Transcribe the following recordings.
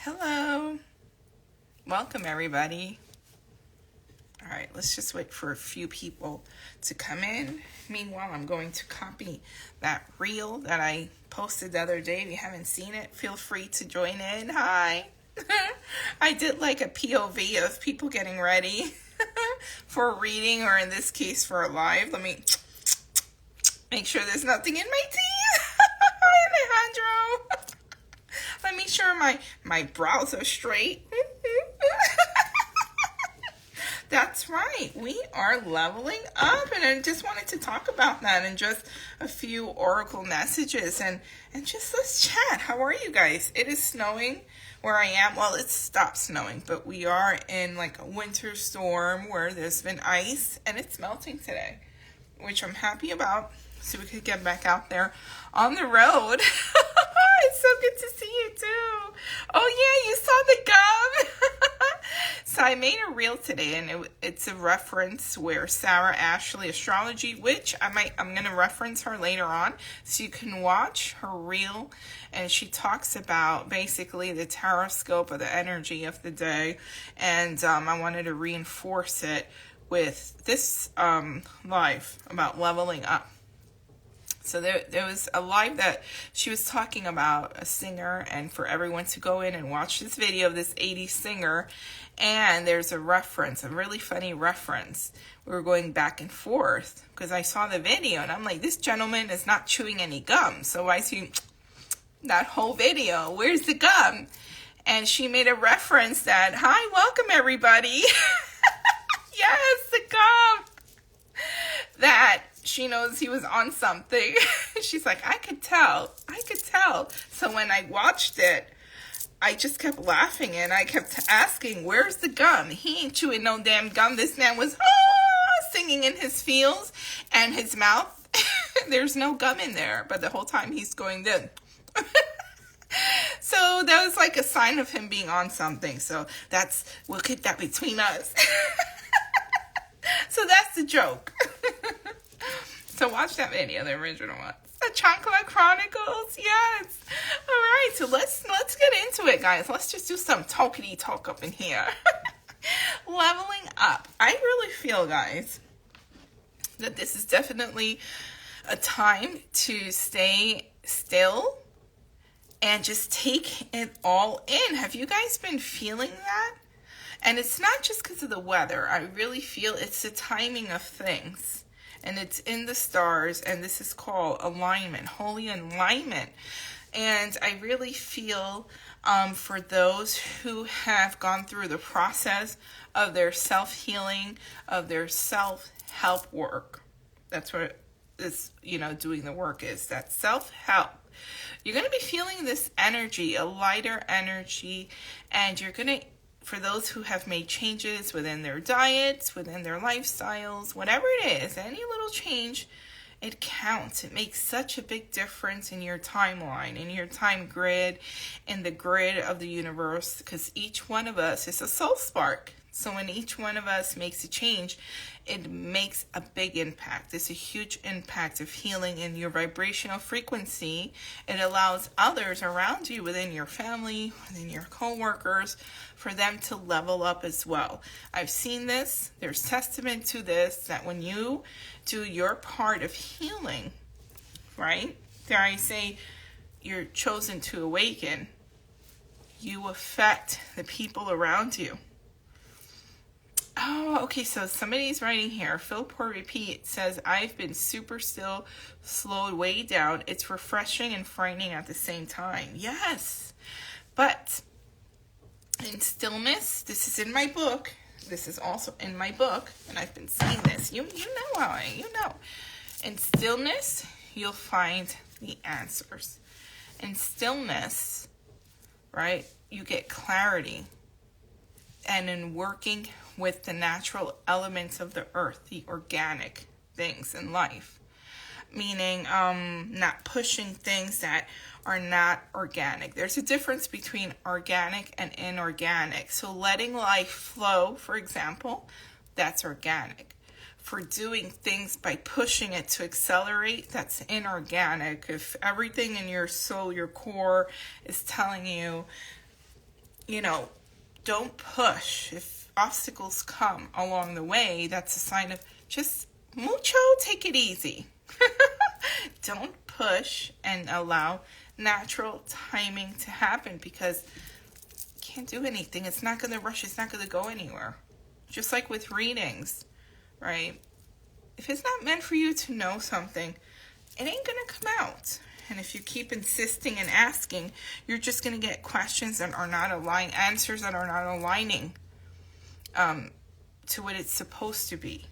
Hello. Welcome, everybody. All right, let's just wait for a few people to come in. Meanwhile, I'm going to copy that reel that I posted the other day. If you haven't seen it, feel free to join in. Hi. I did like a POV of people getting ready for a reading, or in this case, for a live. Let me make sure there's nothing in my teeth. Hi, Alejandro. Let me sure my brows are straight. That's right. We are leveling up, and I just wanted to talk about that and just a few oracle messages and just let's chat. How are you guys? It is snowing where I am. Well, it stopped snowing, but we are in like a winter storm where there's been ice and it's melting today, which I'm happy about, so we could get back out there on the road. It's so good to see you too. Oh yeah, you saw the gum. So I made a reel today, and it's a reference where Sarah Ashley Astrology, which I'm going to reference her later on, so you can watch her reel, and she talks about basically the tarot scope of the energy of the day, and I wanted to reinforce it with this live about leveling up. So there was a live that she was talking about a singer, and for everyone to go in and watch this video of this 80s singer, and there's a reference, a really funny reference. We were going back and forth because I saw the video and I'm like, this gentleman is not chewing any gum. So I see that whole video, where's the gum? And she made a reference that, hi, welcome everybody. Yes, the gum. That she knows he was on something. She's like, I could tell. So when I watched it, I just kept laughing and I kept asking, where's the gum? He ain't chewing no damn gum. This man was singing in his feels, and his mouth, there's no gum in there. But the whole time he's going then. So that was like a sign of him being on something. So we'll keep that between us. So that's the joke. So watch that video, the original one. The Chocolate Chronicles, yes. All right, so let's get into it, guys. Let's just do some talkity talk up in here. Leveling up. I really feel, guys, that this is definitely a time to stay still and just take it all in. Have you guys been feeling that? And it's not just because of the weather. I really feel it's the timing of things. And it's in the stars, and this is called alignment, holy alignment. And I really feel for those who have gone through the process of their self-healing, of their self-help work. That's what this, doing the work is, that self-help. You're going to be feeling this energy, a lighter energy, and you're going to, for those who have made changes within their diets, within their lifestyles, whatever it is, any little change, it counts. It makes such a big difference in your timeline, in your time grid, in the grid of the universe, because each one of us is a soul spark. So when each one of us makes a change, it makes a big impact. It's a huge impact of healing in your vibrational frequency. It allows others around you, within your family, within your coworkers, for them to level up as well. I've seen this. There's testament to this, that when you do your part of healing, right? Dare I say, you're chosen to awaken, you affect the people around you. Oh, okay, so somebody's writing here. Philport Repeat says, I've been super still, slowed way down. It's refreshing and frightening at the same time. Yes, but in stillness, this is in my book. This is also in my book, and I've been saying this. You know. In stillness, you'll find the answers. In stillness, right, you get clarity. And in working with the natural elements of the earth, the organic things in life, meaning not pushing things that are not organic. There's a difference between organic and inorganic. So letting life flow, for example, that's organic. For doing things by pushing it to accelerate, that's inorganic. If everything in your soul, your core, is telling you don't push. If obstacles come along the way, that's a sign of just mucho, take it easy. Don't push and allow natural timing to happen, because you can't do anything. It's not going to rush. It's not going to go anywhere. Just like with readings, right? If it's not meant for you to know something, it ain't going to come out. And if you keep insisting and asking, you're just going to get questions that are not aligned, answers that are not aligning to what it's supposed to be,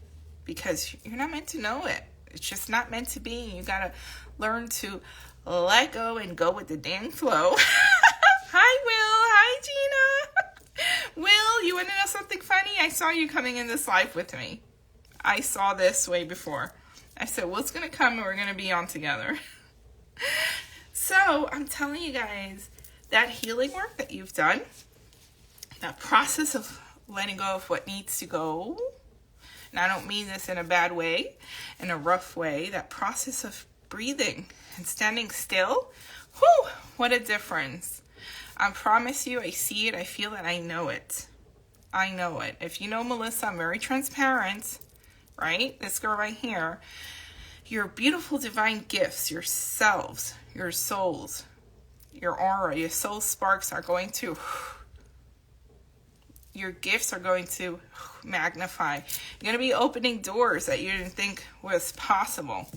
because you're not meant to know it. It's just not meant to be. You got to learn to let go and go with the dang flow. Hi, Will. Hi, Gina. Will, you want to know something funny? I saw you coming in this live with me. I saw this way before. I said, Will's going to come and we're going to be on together. So I'm telling you guys, that healing work that you've done, that process of letting go of what needs to go, and I don't mean this in a bad way, in a rough way, that process of breathing and standing still, whew, what a difference. I promise you, I see it, I feel it, I know it. I know it. If you know Melissa, I'm very transparent, right? This girl right here, your beautiful divine gifts, yourselves, your souls, your aura, your soul sparks are going to, your gifts are going to magnify. You're going to be opening doors that you didn't think was possible.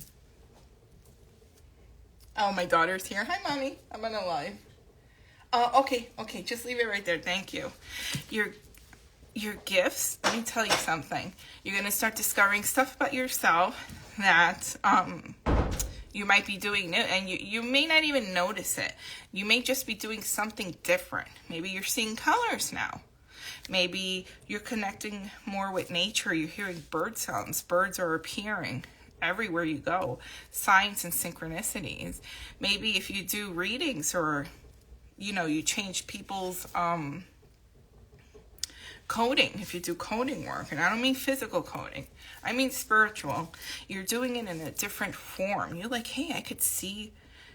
Oh, my daughter's here. Hi, Mommy. I'm on a live. Okay, just leave it right there. Thank you. Your gifts, let me tell you something. You're going to start discovering stuff about yourself that you might be doing new, and you may not even notice it. You may just be doing something different. Maybe you're seeing colors now. Maybe you're connecting more with nature. You're hearing bird sounds. Birds are appearing everywhere you go. Signs and synchronicities. Maybe if you do readings, or you change people's coding, if you do coding work, and I don't mean physical coding, I mean spiritual, you're doing it in a different form. You're like, hey, I could see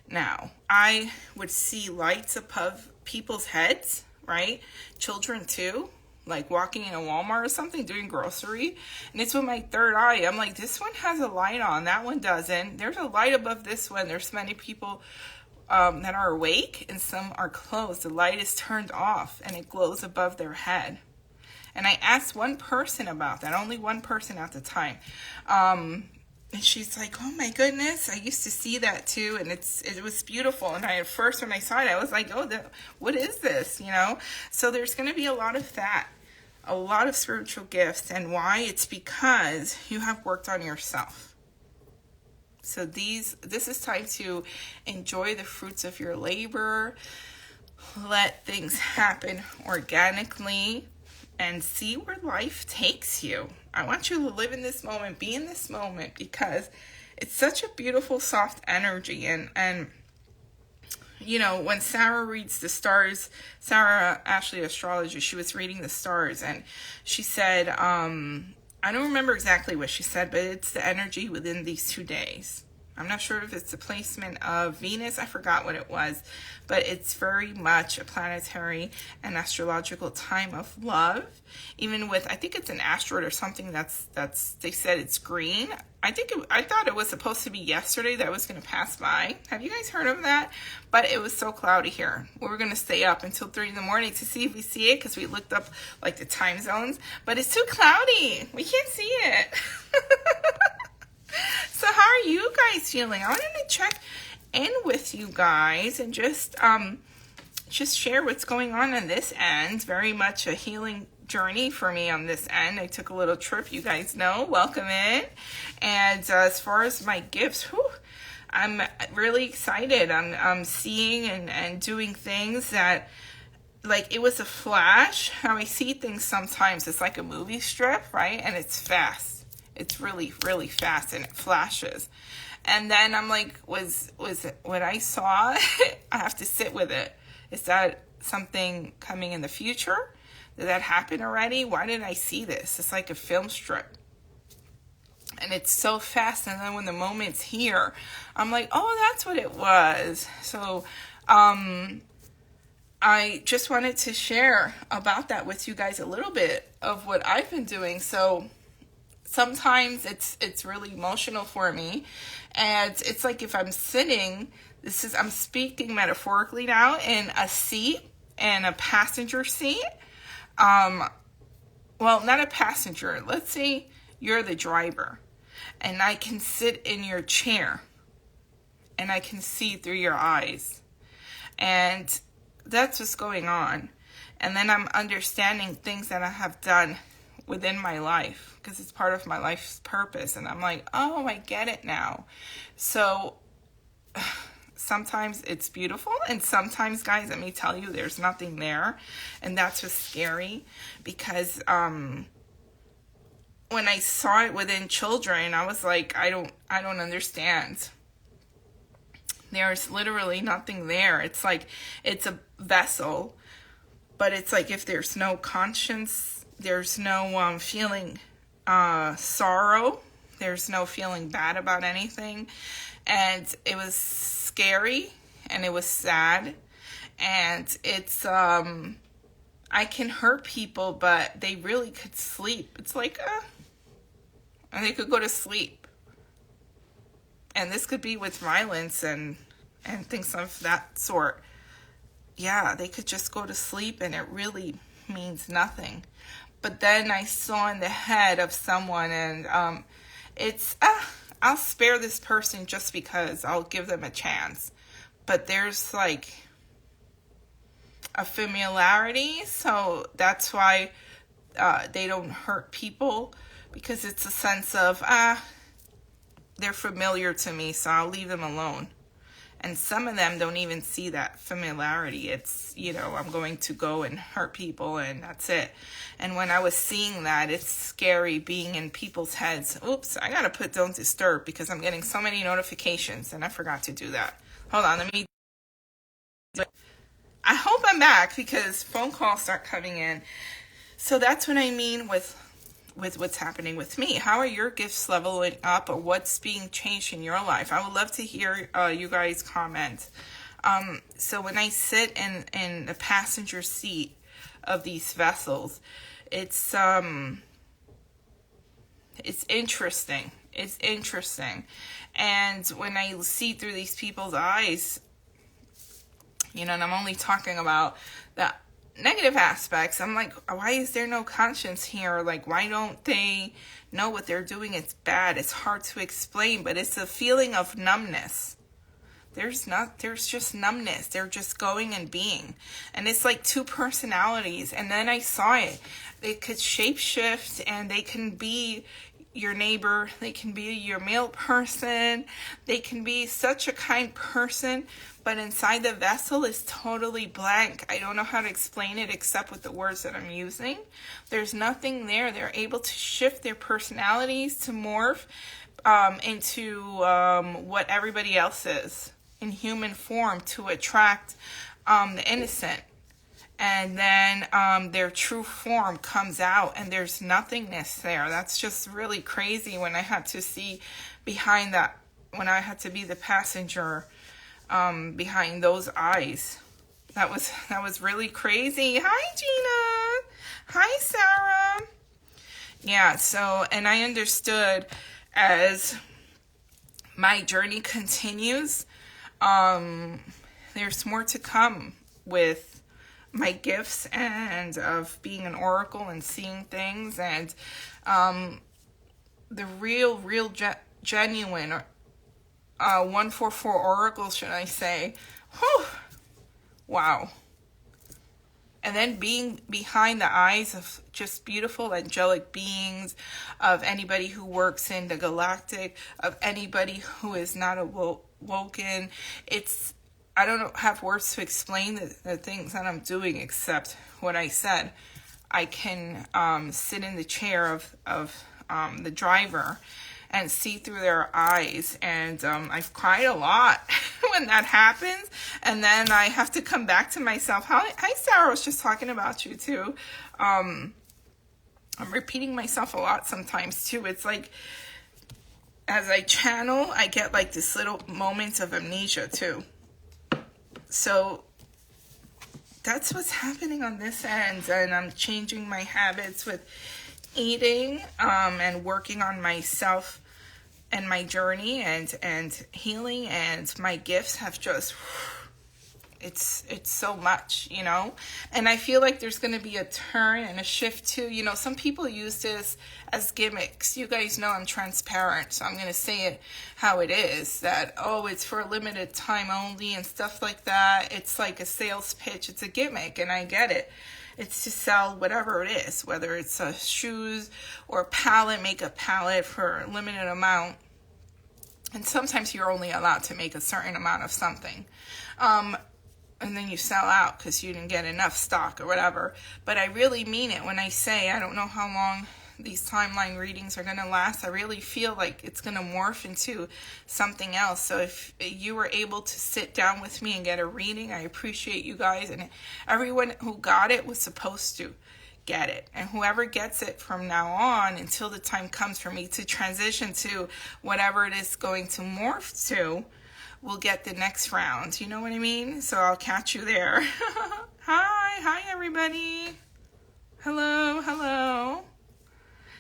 now. I would see lights above people's heads, right? Children too, like walking in a Walmart or something, doing grocery, and it's with my third eye. I'm like, this one has a light on, that one doesn't. There's a light above this one. There's many people that are awake, and some are closed. The light is turned off, and it glows above their head. And I asked one person about that, only one person at the time. And she's like, oh my goodness, I used to see that too. And it was beautiful. And at first when I saw it, I was like, oh, what is this? So there's going to be a lot of that, a lot of spiritual gifts. And why? It's because you have worked on yourself. So this is time to enjoy the fruits of your labor. Let things happen organically. And see where life takes you. I want you to live in this moment, be in this moment, because it's such a beautiful, soft energy. And when Sarah reads the stars, Sarah Ashley Astrology, she was reading the stars, and she said, I don't remember exactly what she said, but it's the energy within these 2 days. I'm not sure if it's the placement of Venus. I forgot what it was, but it's very much a planetary and astrological time of love. Even with, I think it's an asteroid or something that's they said it's green. I thought it was supposed to be yesterday that was going to pass by. Have you guys heard of that? But it was so cloudy here. We were going to stay up until 3 in the morning to see if we see it, because we looked up like the time zones, but it's too cloudy. We can't see it. So how are you guys feeling? I wanted to check in with you guys and just share what's going on this end. Very much a healing journey for me on this end. I took a little trip, you guys know. Welcome in. And as far as my gifts, I'm really excited. I'm seeing and doing things that, like, it was a flash. How I see things sometimes, it's like a movie strip, right? And it's fast. It's really, really fast, and it flashes. And then I'm like, was it what I saw? I have to sit with it. Is that something coming in the future? Did that happen already? Why did I see this? It's like a film strip. And it's so fast. And then when the moment's here, I'm like, oh, that's what it was. So, I just wanted to share about that with you guys, a little bit of what I've been doing. So sometimes it's really emotional for me, and it's like if I'm sitting, I'm speaking metaphorically now, in a seat, in a passenger seat. Well, not a passenger. Let's say you're the driver, and I can sit in your chair, and I can see through your eyes. And that's what's going on. And then I'm understanding things that I have done within my life, because it's part of my life's purpose. And I'm like, oh, I get it now. So sometimes it's beautiful, and sometimes, guys, let me tell you, there's nothing there. And that's what's scary, because when I saw it within children, I was like, I don't understand. There's literally nothing there. It's like, it's a vessel, but it's like if there's no conscience, there's no feeling sorrow, there's no feeling bad about anything. And it was scary, and it was sad, and it's I can hurt people, but they really could sleep. It's like and they could go to sleep. And this could be with violence and things of that sort. Yeah, they could just go to sleep, and it really means nothing. But then I saw in the head of someone, and I'll spare this person just because I'll give them a chance. But there's like a familiarity, so that's why they don't hurt people, because it's a sense of, they're familiar to me, so I'll leave them alone. And some of them don't even see that familiarity. It's, I'm going to go and hurt people, and that's it. And when I was seeing that, it's scary being in people's heads. Oops, I gotta put don't disturb, because I'm getting so many notifications, and I forgot to do that. Hold on, I hope I'm back, because phone calls start coming in. So that's what I mean with what's happening with me. How are your gifts leveling up, or what's being changed in your life? I would love to hear you guys comment. So when I sit in the passenger seat of these vessels, it's interesting. It's interesting. And when I see through these people's eyes, and I'm only talking about the negative aspects, I'm like, why is there no conscience here? Like, why don't they know what they're doing? It's bad. It's hard to explain, but it's a feeling of numbness. There's just numbness. They're just going and being. And it's like two personalities. And then I saw it. They could shapeshift, and they can be your neighbor. They can be your male person. They can be such a kind person, but inside the vessel is totally blank. I don't know how to explain it except with the words that I'm using. There's nothing there. They're able to shift their personalities to morph into what everybody else is in human form, to attract the innocent. And then their true form comes out, and there's nothingness there. That's just really crazy. When I had to see behind that, when I had to be the passenger behind those eyes, that was really crazy. Hi, Gina. Hi, Sarah. Yeah. So, and I understood as my journey continues, there's more to come with my gifts and of being an oracle and seeing things, and the real genuine 144 oracles, should I say. Whew. Wow. And then being behind the eyes of just beautiful angelic beings, of anybody who works in the galactic, of anybody who is not awoken. I don't have words to explain the things that I'm doing except what I said. I can sit in the chair of the driver and see through their eyes. And I've cried a lot when that happens. And then I have to come back to myself. Hi, Sarah. I was just talking about you, too. I'm repeating myself a lot sometimes, too. It's like, as I channel, I get like this little moment of amnesia, too. So that's what's happening on this end. And I'm changing my habits with eating, and working on myself and my journey and healing, and my gifts have just, it's so much, you know. And I feel like there's going to be a turn and a shift too. You know, some people use this as gimmicks. You guys know I'm transparent, so I'm going to say it how it is, that, oh, it's for a limited time only and stuff like that. It's like a sales pitch. It's a gimmick, and I get it. It's to sell whatever it is, whether it's shoes or palette, makeup palette for a limited amount. And sometimes you're only allowed to make a certain amount of something. And then you sell out because you didn't get enough stock or whatever. But I really mean it when I say I don't know how long these timeline readings are going to last. I really feel like it's going to morph into something else. So if you were able to sit down with me and get a reading, I appreciate you guys. And everyone who got it was supposed to get it. And whoever gets it from now on until the time comes for me to transition to whatever it is going to morph to, will get the next round. You know what I mean? So I'll catch you there. Hi everybody. Hello.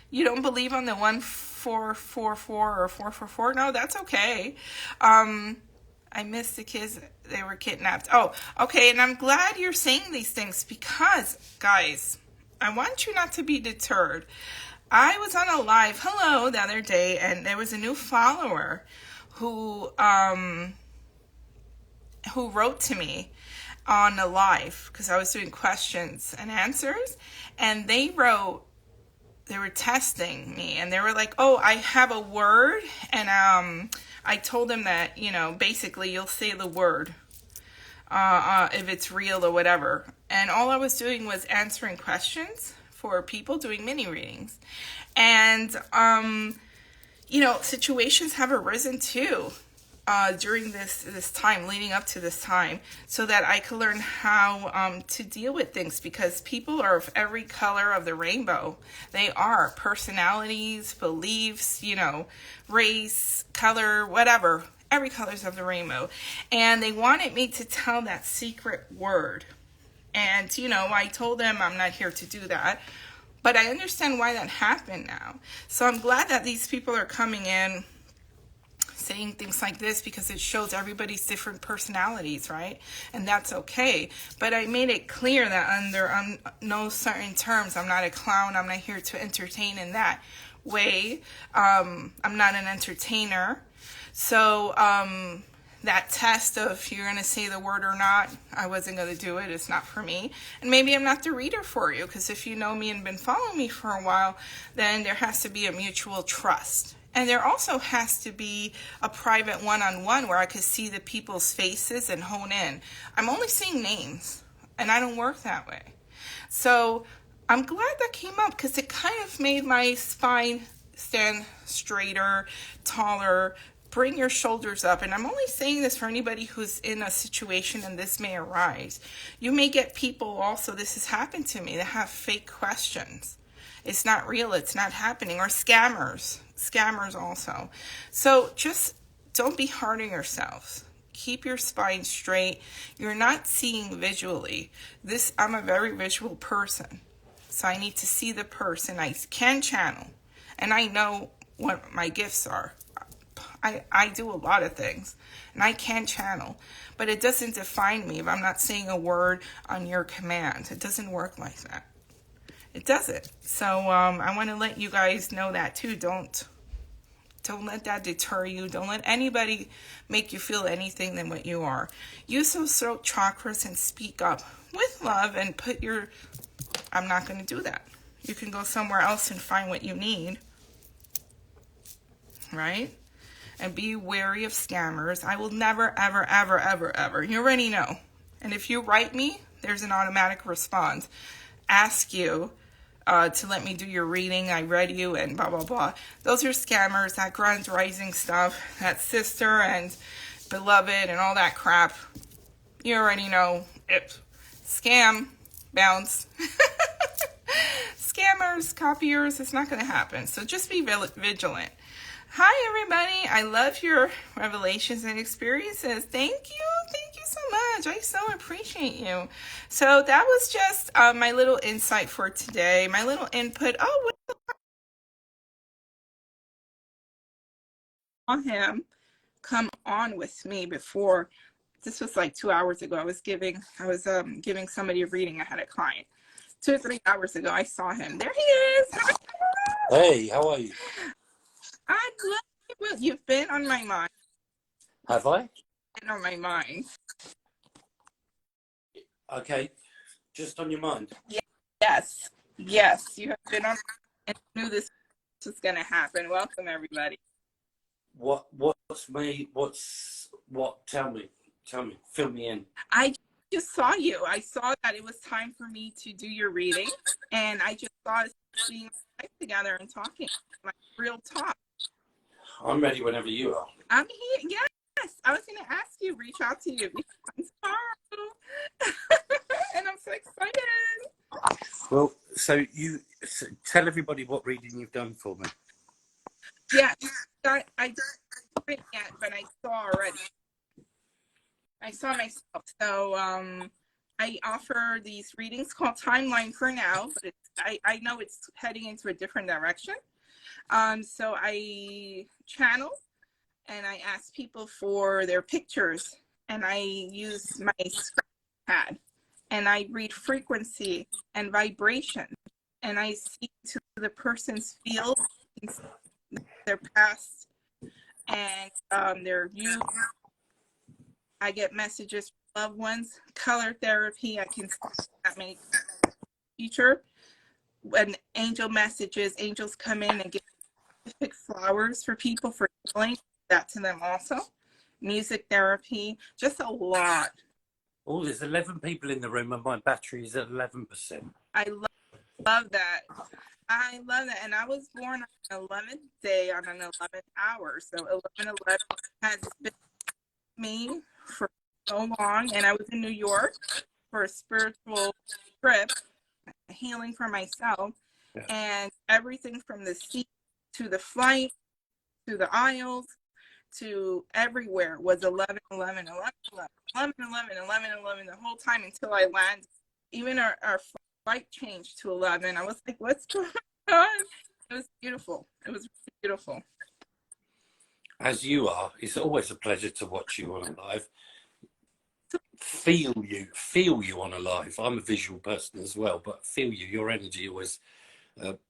You don't believe on the 1444 or 444? No, that's okay. I missed the kids. They were kidnapped. Oh, okay. And I'm glad you're saying these things because, guys, I want you not to be deterred. I was on a live, the other day, and there was a new follower who wrote to me on the live because I was doing questions and answers, and they wrote, they were testing me, and they were like, oh, I have a word, and I told them that, you know, basically you'll say the word if it's real or whatever. And all I was doing was answering questions for people doing mini readings. And, you know, situations have arisen too during this time, leading up to this time, so that I could learn how to deal with things, because people are of every color of the rainbow. They are personalities, beliefs, you know, race, color, whatever, every colors of the rainbow. And they wanted me to tell that secret word. And, you know, I told them I'm not here to do that. But I understand why that happened now. So I'm glad that these people are coming in saying things like this, because it shows everybody's different personalities, right? And that's okay. But I made it clear that under no certain terms, I'm not a clown. I'm not here to entertain in that way. I'm not an entertainer. So that test of if you're going to say the word or not, I wasn't going to do it. It's not for me. And maybe I'm not the reader for you, because if you know me and been following me for a while, then there has to be a mutual trust. And there also has to be a private one-on-one where I could see the people's faces and hone in. I'm only seeing names, and I don't work that way. So I'm glad that came up, because it kind of made my spine stand straighter, taller, bring your shoulders up. And I'm only saying this for anybody who's in a situation and this may arise. You may get people also, this has happened to me, that have fake questions. It's not real, it's not happening. Or scammers also. So just don't be hard on yourselves. Keep your spine straight. You're not seeing visually. I'm a very visual person. So I need to see the person. I can channel. And I know what my gifts are. I do a lot of things. And I can channel. But it doesn't define me if I'm not saying a word on your command. It doesn't work like that. It doesn't. So I want to let you guys know that too. Don't let that deter you. Don't let anybody make you feel anything than what you are. Use those throat chakras and speak up with love and put your... I'm not going to do that. You can go somewhere else and find what you need. Right? And be wary of scammers. I will never, ever, ever, ever, ever. You already know. And if you write me, there's an automatic response. Ask you to let me do your reading. I read you and blah, blah, blah. Those are scammers. That Grunt Rising stuff. That Sister and Beloved and all that crap. You already know. Scam. Bounce. Scammers, copiers. It's not going to happen. So just be vigilant. Hi, everybody. I love your revelations and experiences. Thank you. Thank you so much. I so appreciate you. So that was just my little insight for today, my little input. Oh, saw him come on with me before. This was like 2 hours ago. I was giving somebody a reading. I had a client 2 or 3 hours ago. I saw him. There he is. Hey, how are you? I'm good. Well, you've been on my mind. Have I? Been on my mind. Okay, just on your mind. Yes, yes, you have been on. And I knew this was going to happen. Welcome, everybody. What? Tell me. Fill me in. I just saw you. I saw that it was time for me to do your reading, and I just saw us being together and talking, like real talk. I'm ready whenever you are. I'm here. Yes, I was going to ask you, reach out to you tomorrow, and I'm so excited. Well, so tell everybody what reading you've done for me. Yeah, I didn't yet, but I saw already. I saw myself. So I offer these readings called Timeline for now, but I know it's heading into a different direction. So I channel and I ask people for their pictures, and I use my scratch pad and I read frequency and vibration, and I see to the person's field, their past, and their view. I get messages from loved ones. Color therapy, I can see that many future. When angel messages, angels come in and give specific flowers for people for healing. That to them also. Music therapy, just a lot. Oh, there's 11 people in the room and my battery is at 11%. I love that. I love that. And I was born on an 11th day on an 11th hour. So 11/11 has been me for so long, and I was in New York for a spiritual trip, healing for myself, and everything from the seat to the flight to the aisles to everywhere was 11/11, 11/11, 11/11, 11/11 the whole time until I landed. Even our flight changed to 11. I was like, what's going on? It was beautiful. It was really beautiful. As you are, it's always a pleasure to watch you on a live. Feel you on a live. I'm a visual person as well, but feel you. Your energy always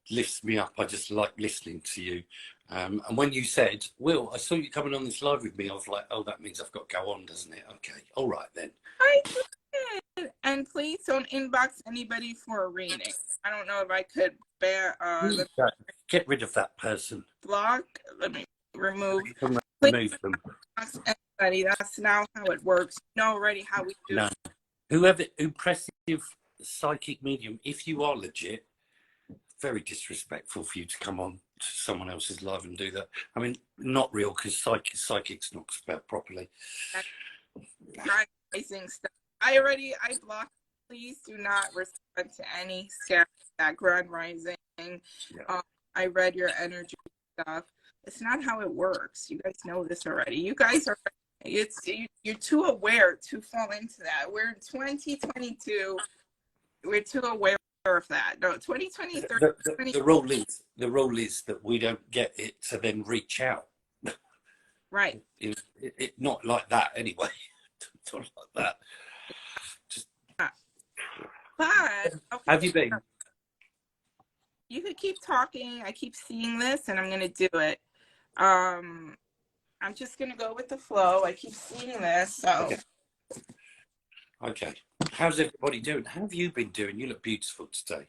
lifts me up. I just like listening to you. And when you said, Will, I saw you coming on this live with me, I was like, oh, that means I've got to go on, doesn't it? Okay, all right then. I did. And please don't inbox anybody for a reading. I don't know if I could bear get rid of that person. Block. Let me remove. Remove them. Anybody. That's now how it works. You know already how we do. No. Whoever impressive psychic medium, if you are legit, very disrespectful for you to come on to someone else's live and do that. I mean, not real, because psychic's not spelled properly. Rising stuff. I blocked. Please do not respond to any scary background rising. Yeah. I read your energy stuff. It's not how it works. You guys know this already. You guys are. You're too aware to fall into that. We're in 2022. We're too aware of that. No, 2023. The rule is that we don't get it to then reach out. Right. It not like that anyway. Not like that. Just. But okay. Have you been? You could keep talking. I keep seeing this, and I'm gonna do it. I'm just gonna go with the flow. I keep seeing this, so. Okay. How's everybody doing? How have you been doing? You look beautiful today.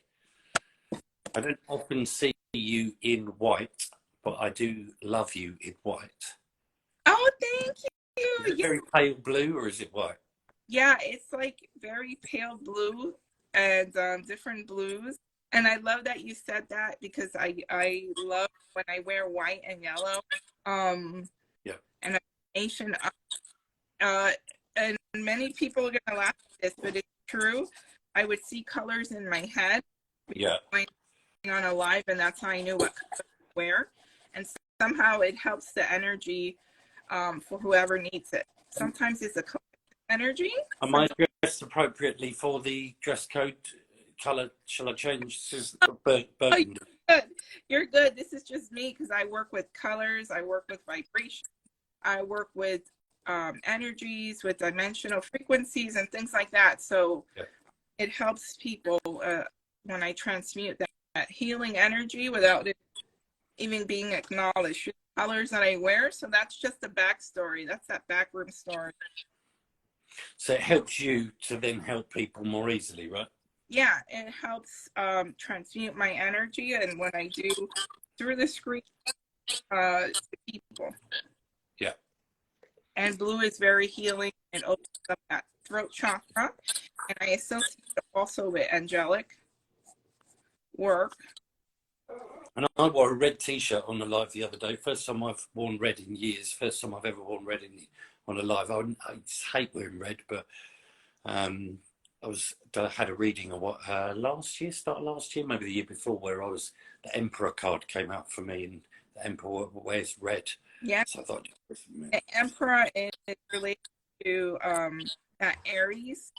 I don't often see you in white, but I do love you in white. Oh, thank you. Is it very pale blue or is it white? Yeah, it's like very pale blue and different blues. And I love that you said that, because I love when I wear white and yellow. And a nation. And many people are gonna laugh at this, but it's true. I would see colors in my head. Yeah. On a live, and that's how I knew what color to wear. And somehow it helps the energy for whoever needs it. Sometimes it's a color energy. Am I dressed appropriately for the dress code colour? Shall I change to burgundy? Good. You're good. This is just me because I work with colors. I work with vibration. I work with energies, with dimensional frequencies and things like that. So it helps people when I transmute that healing energy without it even being acknowledged. The colors that I wear. So that's just the backstory. That's that backroom story. So it helps you to then help people more easily, right? Yeah, it helps transmute my energy, and when I do through the screen to people. Yeah. And blue is very healing and opens up that throat chakra, and I associate it also with angelic work. And I wore a red T-shirt on the live the other day. First time I've worn red in years. First time I've ever worn red on a live. I hate wearing red, but I had a reading of what start last year, maybe the year before, where the Emperor card came out for me, and the Emperor wears red. Yeah. So I thought the Emperor is related to that Aries,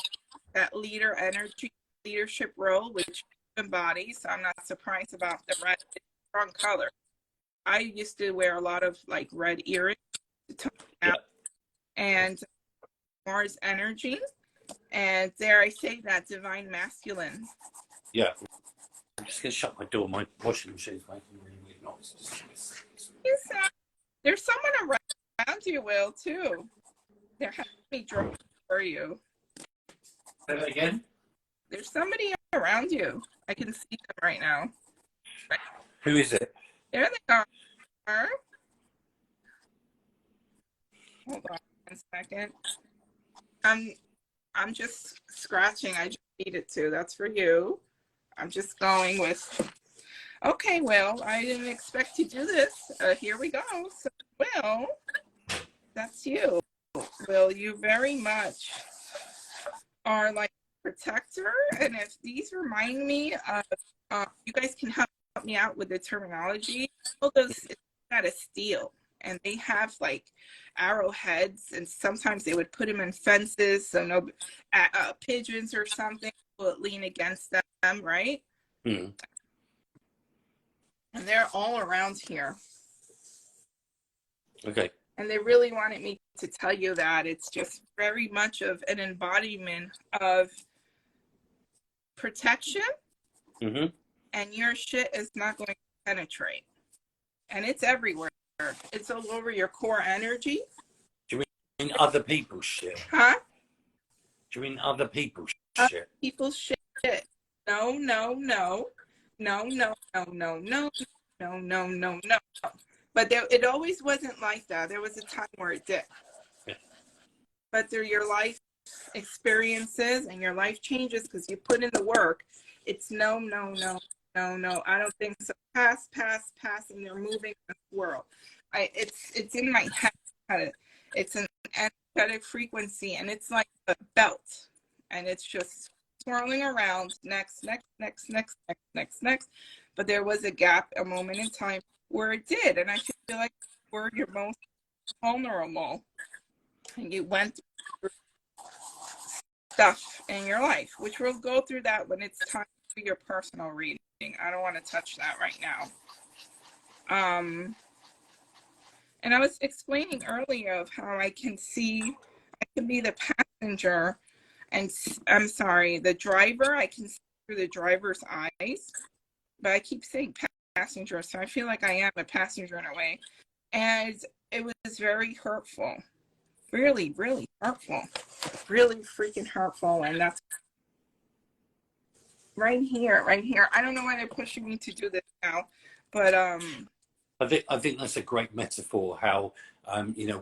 that leader energy, leadership role, which embodies. So I'm not surprised about the red. It's a strong color. I used to wear a lot of like red earrings to tone out, and Mars energy. And dare I say that divine masculine. Yeah. I'm just going to shut my door. My washing machine's making really weird noises. There's someone around you, Will, too. They're having me draw for you. Say that again? There's somebody around you. I can see them right now. Who is it? There they are. Hold on 1 second. I'm just scratching. I just needed to. That's for you. I'm just going with. Okay, Will, I didn't expect to do this. Here we go. So, Will, that's you. Will, you very much are like a protector. And if these remind me of, you guys can help me out with the terminology. All those, it's out of steel. And they have like arrowheads, and sometimes they would put them in fences, so no pigeons or something will lean against them, right? Mm. And they're all around here. Okay. And they really wanted me to tell you that it's just very much of an embodiment of protection, and your shit is not going to penetrate, and it's everywhere. It's all over your core energy. Do you mean other people's shit? Huh? Do you mean other people's shit? People's shit. No. But it always wasn't like that. There was a time where it did. Yeah. But through your life experiences and your life changes, because you put in the work, it's no. I don't think so. Pass, and you're moving in the world. It's in my head. It's an energetic frequency, and it's like a belt, and it's just swirling around. Next. But there was a gap, a moment in time where it did, and I feel like where you're most vulnerable, and you went through stuff in your life, which we'll go through that when it's time for your personal reading. I don't want to touch that right now. And I was explaining earlier of how I can be the passenger, and I'm sorry, the driver. I can see through the driver's eyes, but I keep saying passenger, so I feel like I am a passenger in a way. And it was very hurtful, really, really hurtful, really freaking hurtful. And that's right here. I don't know why they're pushing me to do this now, but I think that's a great metaphor. How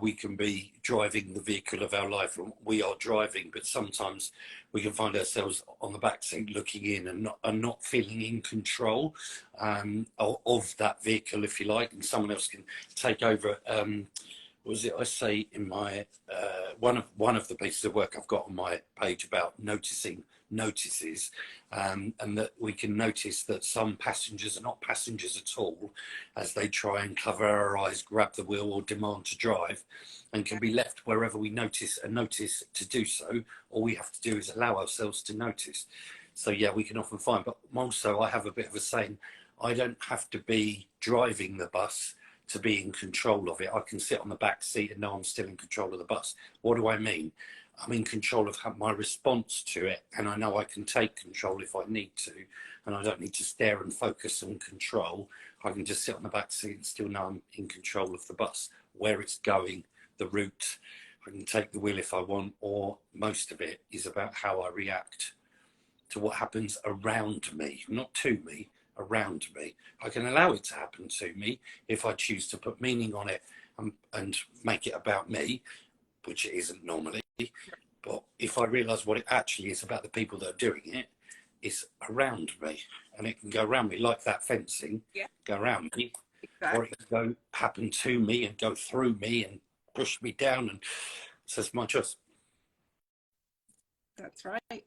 we can be driving the vehicle of our life, and we are driving, but sometimes we can find ourselves on the back seat looking in and not feeling in control of that vehicle, if you like, and someone else can take over. What was it I say in my one of the pieces of work I've got on my page about noticing notices, and that we can notice that some passengers are not passengers at all as they try and cover our eyes, grab the wheel or demand to drive, and can be left wherever we notice to do so. All we have to do is allow ourselves to notice. So yeah, we can often find, but also I have a bit of a saying, I don't have to be driving the bus to be in control of it. I can sit on the back seat and know I'm still in control of the bus. What do I mean? I'm in control of my response to it, and I know I can take control if I need to, and I don't need to stare and focus and control. I can just sit on the back seat and still know I'm in control of the bus, where it's going, the route. I can take the wheel if I want, or most of it is about how I react to what happens around me, not to me, around me. I can allow it to happen to me if I choose to put meaning on it and make it about me, which it isn't normally. But if I realise what it actually is about the people that are doing it, it's around me, and it can go around me like that fencing, go around me, or it can go happen to me and go through me and push me down, and so it's my choice. That's right.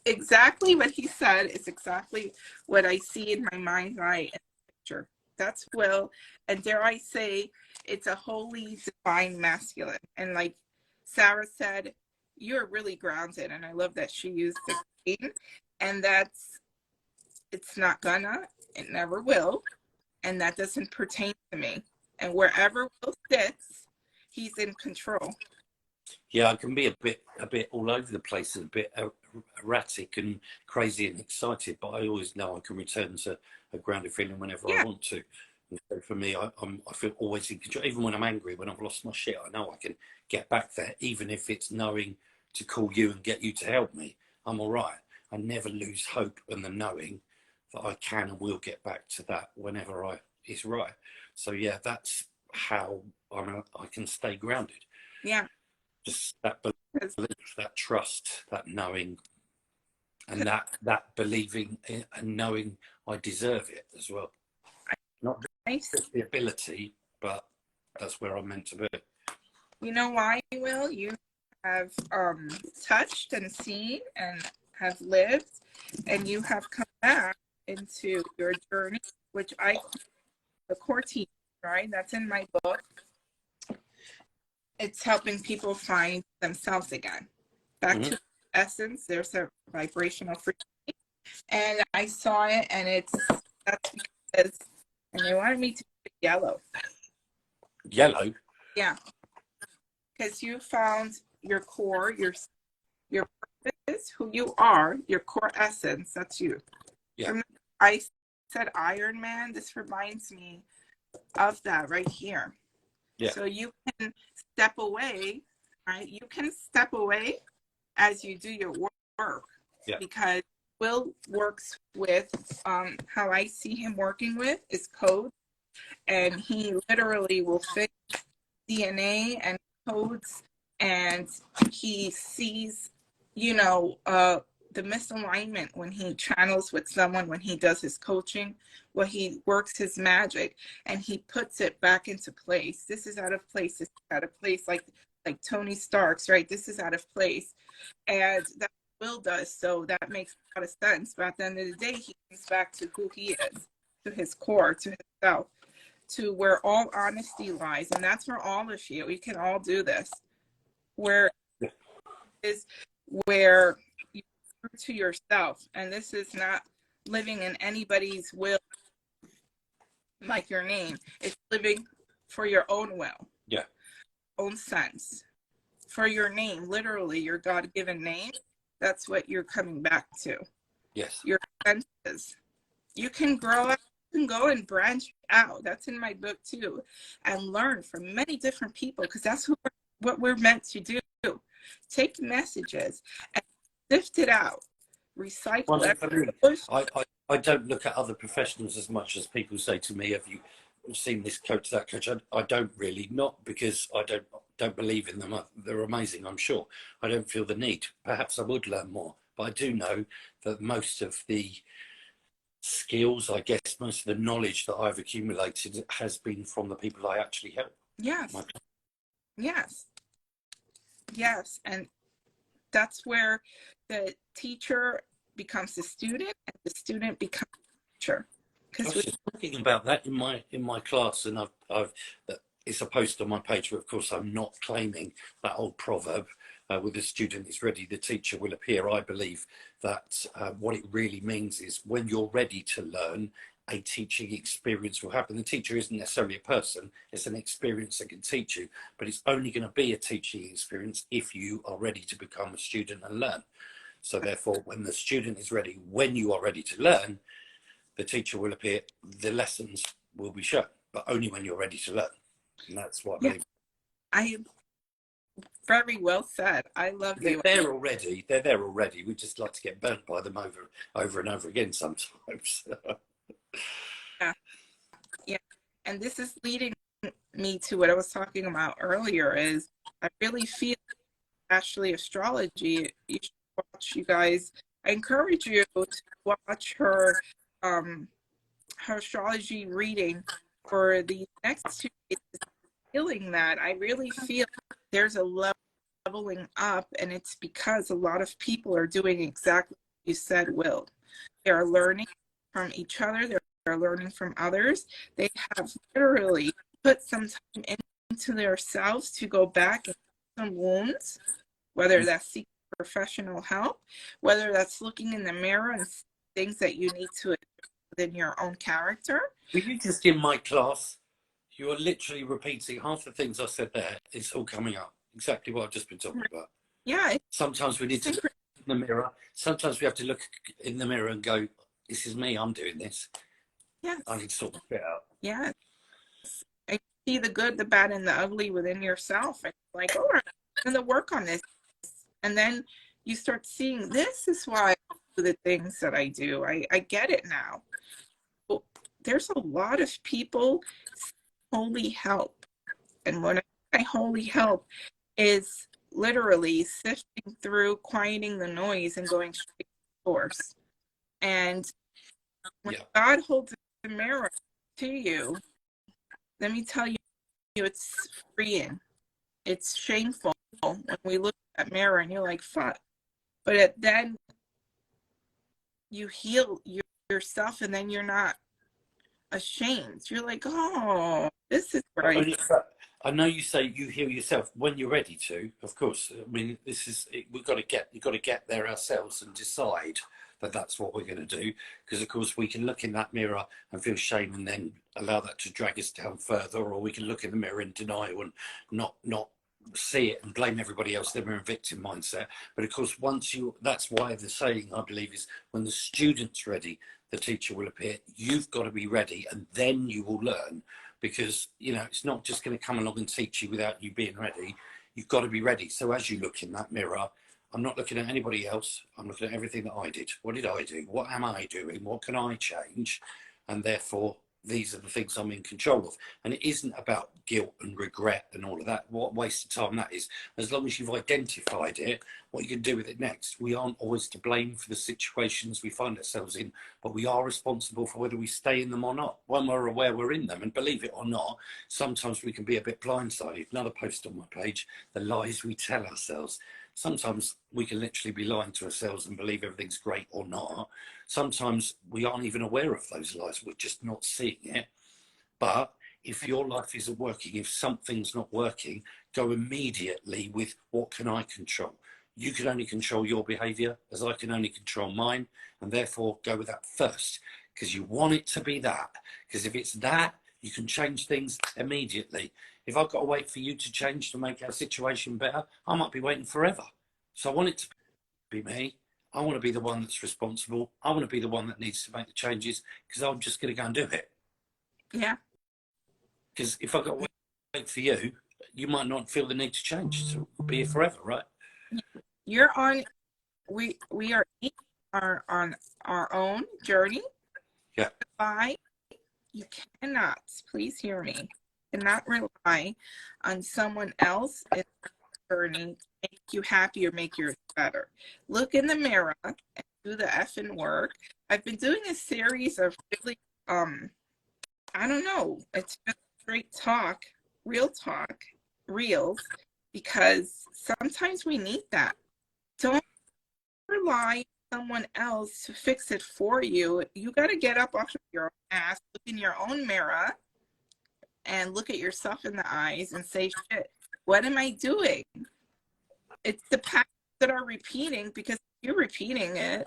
Exactly what he said is exactly what I see in my mind's eye in the picture. That's will, and dare I say, it's a holy, divine masculine. And like Sarah said, you're really grounded, and I love that she used the green, and it's not gonna, it never will, and that doesn't pertain to me. And wherever Will sits, he's in control. Yeah, I can be a bit all over the place, a bit erratic and crazy and excited, but I always know I can return to a grounded feeling whenever I want to. And so for me, I feel always in control. Even when I'm angry, when I've lost my shit, I know I can get back there, even if it's knowing to call you and get you to help me. I'm all right. I never lose hope and the knowing that I can and will get back to that whenever it's right. So yeah, that's how I can stay grounded. Yeah. Just that belief, that trust, that knowing, and that believing and knowing I deserve it as well. Not just the ability, but that's where I'm meant to be. You know why, Will? You have touched and seen and have lived, and you have come back into your journey, which I call the core teaching, right? That's in my book. It's helping people find themselves again. Back to essence, there's a vibrational frequency. And I saw it, and that's because, and they wanted me to do yellow. Yellow? Yeah. Because you found your core, your purpose, who you are, your core essence, that's you. Yeah. I said Iron Man, this reminds me of that right here. Yeah. So you can step away, right? You can step away as you do your work. Yeah. Because Will works with, how I see him working with is code. And he literally will fix DNA and codes, and he sees, the misalignment when he channels with someone, when he does his coaching, where he works his magic and he puts it back into place. This is out of place. This is out of place, like Tony Stark's, right? This is out of place. And that Will does. So that makes a lot of sense. But at the end of the day, he comes back to who he is, to his core, to himself, to where all honesty lies. And that's for all of you. We can all do this. Where is where you to yourself, and this is not living in anybody's will, like your name. It's living for your own will, own sense, for your name, literally your God-given name. That's what you're coming back to. Yes, your senses. You can grow up, you can go and branch out. That's in my book too, and learn from many different people, because that's what we're meant to do. Take messages and sift it out. Recycle it. I don't look at other professionals as much as people say to me, have you seen this coach, that coach? I don't really, not because I don't believe in them. They're amazing, I'm sure. I don't feel the need. Perhaps I would learn more, but I do know that most of the skills, I guess, most of the knowledge that I've accumulated has been from the people I actually help. Yes. Yes. Yes. And that's where the teacher becomes the student and the student becomes the teacher. I was just talking about that in my class, and I've it's a post on my page, but of course I'm not claiming that old proverb, with the student is ready, the teacher will appear. I believe that what it really means is when you're ready to learn, a teaching experience will happen. The teacher isn't necessarily a person, it's an experience that can teach you, but it's only going to be a teaching experience if you are ready to become a student and learn. So therefore, when the student is ready, when you are ready to learn, the teacher will appear, the lessons will be shown, but only when you're ready to learn. And that's what I believe. I very well said. I love They're you. there already. They're there already. We just like to get burnt by them over and over again sometimes. Yeah. Yeah. And this is leading me to what I was talking about earlier is I really feel Ashley astrology. You should watch, you guys. I encourage you to watch her her astrology reading for the next 2 days. Feeling that I really feel there's a leveling up, and it's because a lot of people are doing exactly what you said, Will. They are learning from each other. They're learning from others. They have literally put some time into themselves to go back and some wounds, whether that's seeking professional help, whether that's looking in the mirror and things that you need to address within your own character. Were you just in my class? You are literally repeating half the things I said there. It's all coming up. Exactly what I've just been talking about. Yeah. Sometimes we need to look in the mirror. Sometimes we have to look in the mirror and go, this is me, I'm doing this. Yes. I need to sort it out. Yes. And see the good, the bad, and the ugly within yourself. And like, all right, I'm going to work on this. And then you start seeing, this is why I do the things that I do. I get it now. Well, there's a lot of people holy help. And when I say holy help is literally sifting through, quieting the noise and going straight to the source. And when God holds the mirror to you, let me tell you, it's freeing. It's shameful when we look at that mirror and you're like, fuck. But then you heal yourself and then you're not ashamed. You're like, oh, this is right. I know you say you heal yourself when you're ready to, of course. I mean, we've got to get there ourselves and decide that that's what we're going to do. Because of course we can look in that mirror and feel shame and then allow that to drag us down further, or we can look in the mirror in denial and not see it and blame everybody else. They're in victim mindset. But of course, that's why the saying, I believe, is when the student's ready, the teacher will appear. You've got to be ready, and then you will learn. Because, it's not just going to come along and teach you without you being ready. You've got to be ready. So as you look in that mirror, I'm not looking at anybody else. I'm looking at everything that I did. What did I do? What am I doing? What can I change? And therefore, these are the things I'm in control of. And it isn't about guilt and regret and all of that. What a waste of time that is. As long as you've identified it, what you can do with it next. We aren't always to blame for the situations we find ourselves in, but we are responsible for whether we stay in them or not. When we're aware we're in them, and believe it or not, sometimes we can be a bit blindsided. Another post on my page, the lies we tell ourselves. Sometimes we can literally be lying to ourselves and believe everything's great or not. Sometimes we aren't even aware of those lies. We're just not seeing it. But if your life isn't working, if something's not working, go immediately with what can I control? You can only control your behavior as I can only control mine. And therefore go with that first, because you want it to be that. Because if it's that, you can change things immediately. If I've got to wait for you to change to make our situation better, I might be waiting forever. So I want it to be me. I want to be the one that's responsible. I want to be the one that needs to make the changes, because I'm just going to go and do it. Yeah. Because if I've got to wait for you, you might not feel the need to change. So we'll be here forever, right? You're on, we are on our own journey. Yeah. You cannot, please hear me, cannot rely on someone else in journey to make you happy or make yours better. Look in the mirror and do the effing work. I've been doing a series of really, I don't know, it's just straight talk, real talk, reels, because sometimes we need that. Don't rely on someone else to fix it for you. You got to get up off of your ass, look in your own mirror, and look at yourself in the eyes and say, shit, what am I doing? It's the patterns that are repeating, because you're repeating it.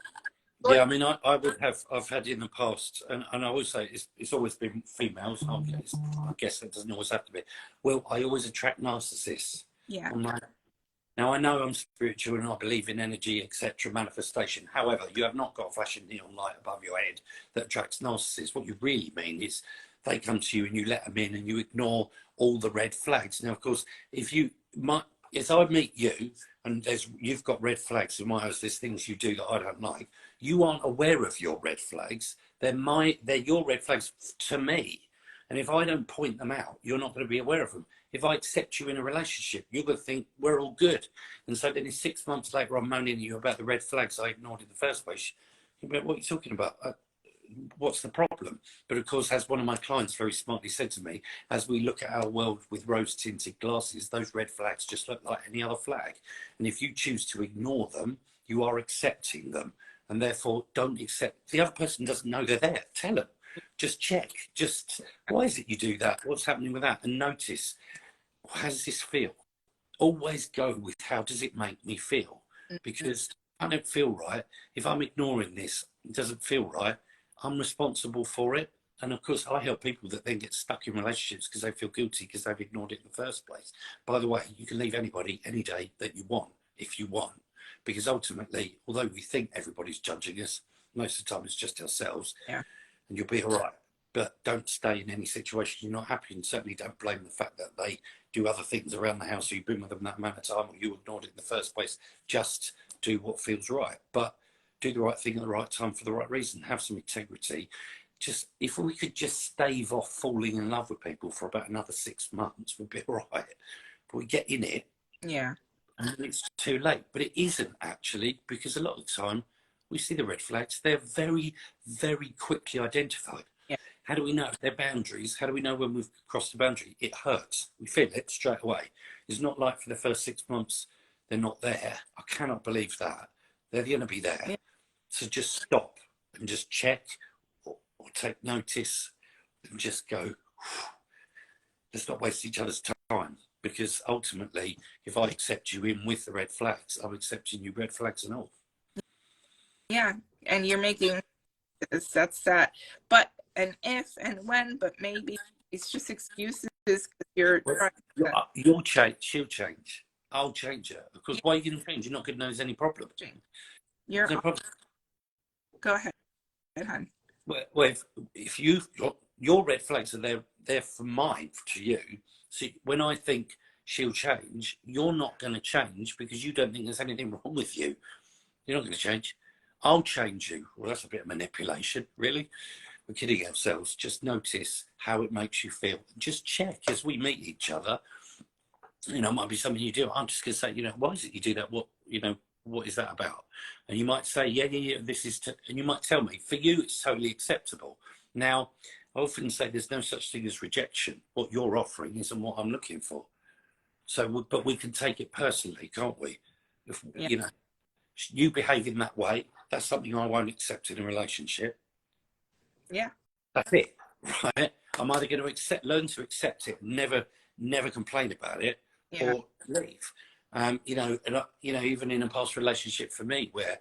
Yeah, I mean, I've had in the past, and I always say it's always been females. I guess that doesn't always have to be. Well, I always attract narcissists. Yeah. Now, I know I'm spiritual and I believe in energy, etc., manifestation. However, you have not got a flashing neon light above your head that attracts narcissists. What you really mean is they come to you and you let them in and you ignore all the red flags. Now, of course, as I meet you and you've got red flags in my eyes, there's things you do that I don't like. You aren't aware of your red flags. They're your red flags to me. And if I don't point them out, you're not going to be aware of them. If I accept you in a relationship, you're going to think we're all good. And so then 6 months later, I'm moaning at you about the red flags I ignored in the first place. You'll be like, what are you talking about? What's the problem? But of course, as one of my clients very smartly said to me, as we look at our world with rose-tinted glasses, those red flags just look like any other flag. And if you choose to ignore them, you are accepting them. And therefore, don't accept. The other person doesn't know they're there. Tell them. Just check. Why is it you do that? What's happening with that? And notice, how does this feel? Always go with how does it make me feel? Because I don't feel right. If I'm ignoring this, it doesn't feel right. I'm responsible for it. And of course, I help people that then get stuck in relationships because they feel guilty because they've ignored it in the first place. By the way, you can leave anybody any day that you want, if you want. Because ultimately, although we think everybody's judging us, most of the time it's just ourselves. Yeah. And you'll be all right. But don't stay in any situation you're not happy, and certainly don't blame the fact that they do other things around the house, or you've been with them that amount of time, or you ignored it in the first place. Just do what feels right. But do the right thing at the right time for the right reason. Have some integrity. Just, if we could just stave off falling in love with people for about another 6 months, we'd be all right. But we get in it. Yeah. And it's too late. But it isn't actually, because a lot of the time we see the red flags. They're very, very quickly identified. Yeah. How do we know their boundaries? How do we know when we've crossed the boundary? It hurts. We feel it straight away. It's not like for the first 6 months they're not there. I cannot believe that. They're going to be there. Yeah. So just stop and just check or take notice and just go, let's not waste each other's time. Because ultimately, if I accept you in with the red flags, I'm accepting you red flags and all. Yeah, and you're making that's that. But an if and when, but maybe it's just excuses. You'll change. She'll change. I'll change her. Because why are you going to change? You're not going to know there's any problem. No problem. Go ahead, hon. Well, if your red flags are there for mine to you. So when I think she'll change, you're not going to change because you don't think there's anything wrong with you. You're not going to change. I'll change you. Well, that's a bit of manipulation, really. We're kidding ourselves. Just notice how it makes you feel. Just check as we meet each other. You know, it might be something you do. I'm just going to say, why is it you do that? What is that about? And you might say, yeah, this is, and you might tell me, for you, it's totally acceptable. Now, I often say there's no such thing as rejection. What you're offering isn't what I'm looking for. So, but we can take it personally, can't we? If, you behave in that way, that's something I won't accept in a relationship. Yeah. That's it, right? I'm either going to learn to accept it, never complain about it, or leave. Even in a past relationship for me where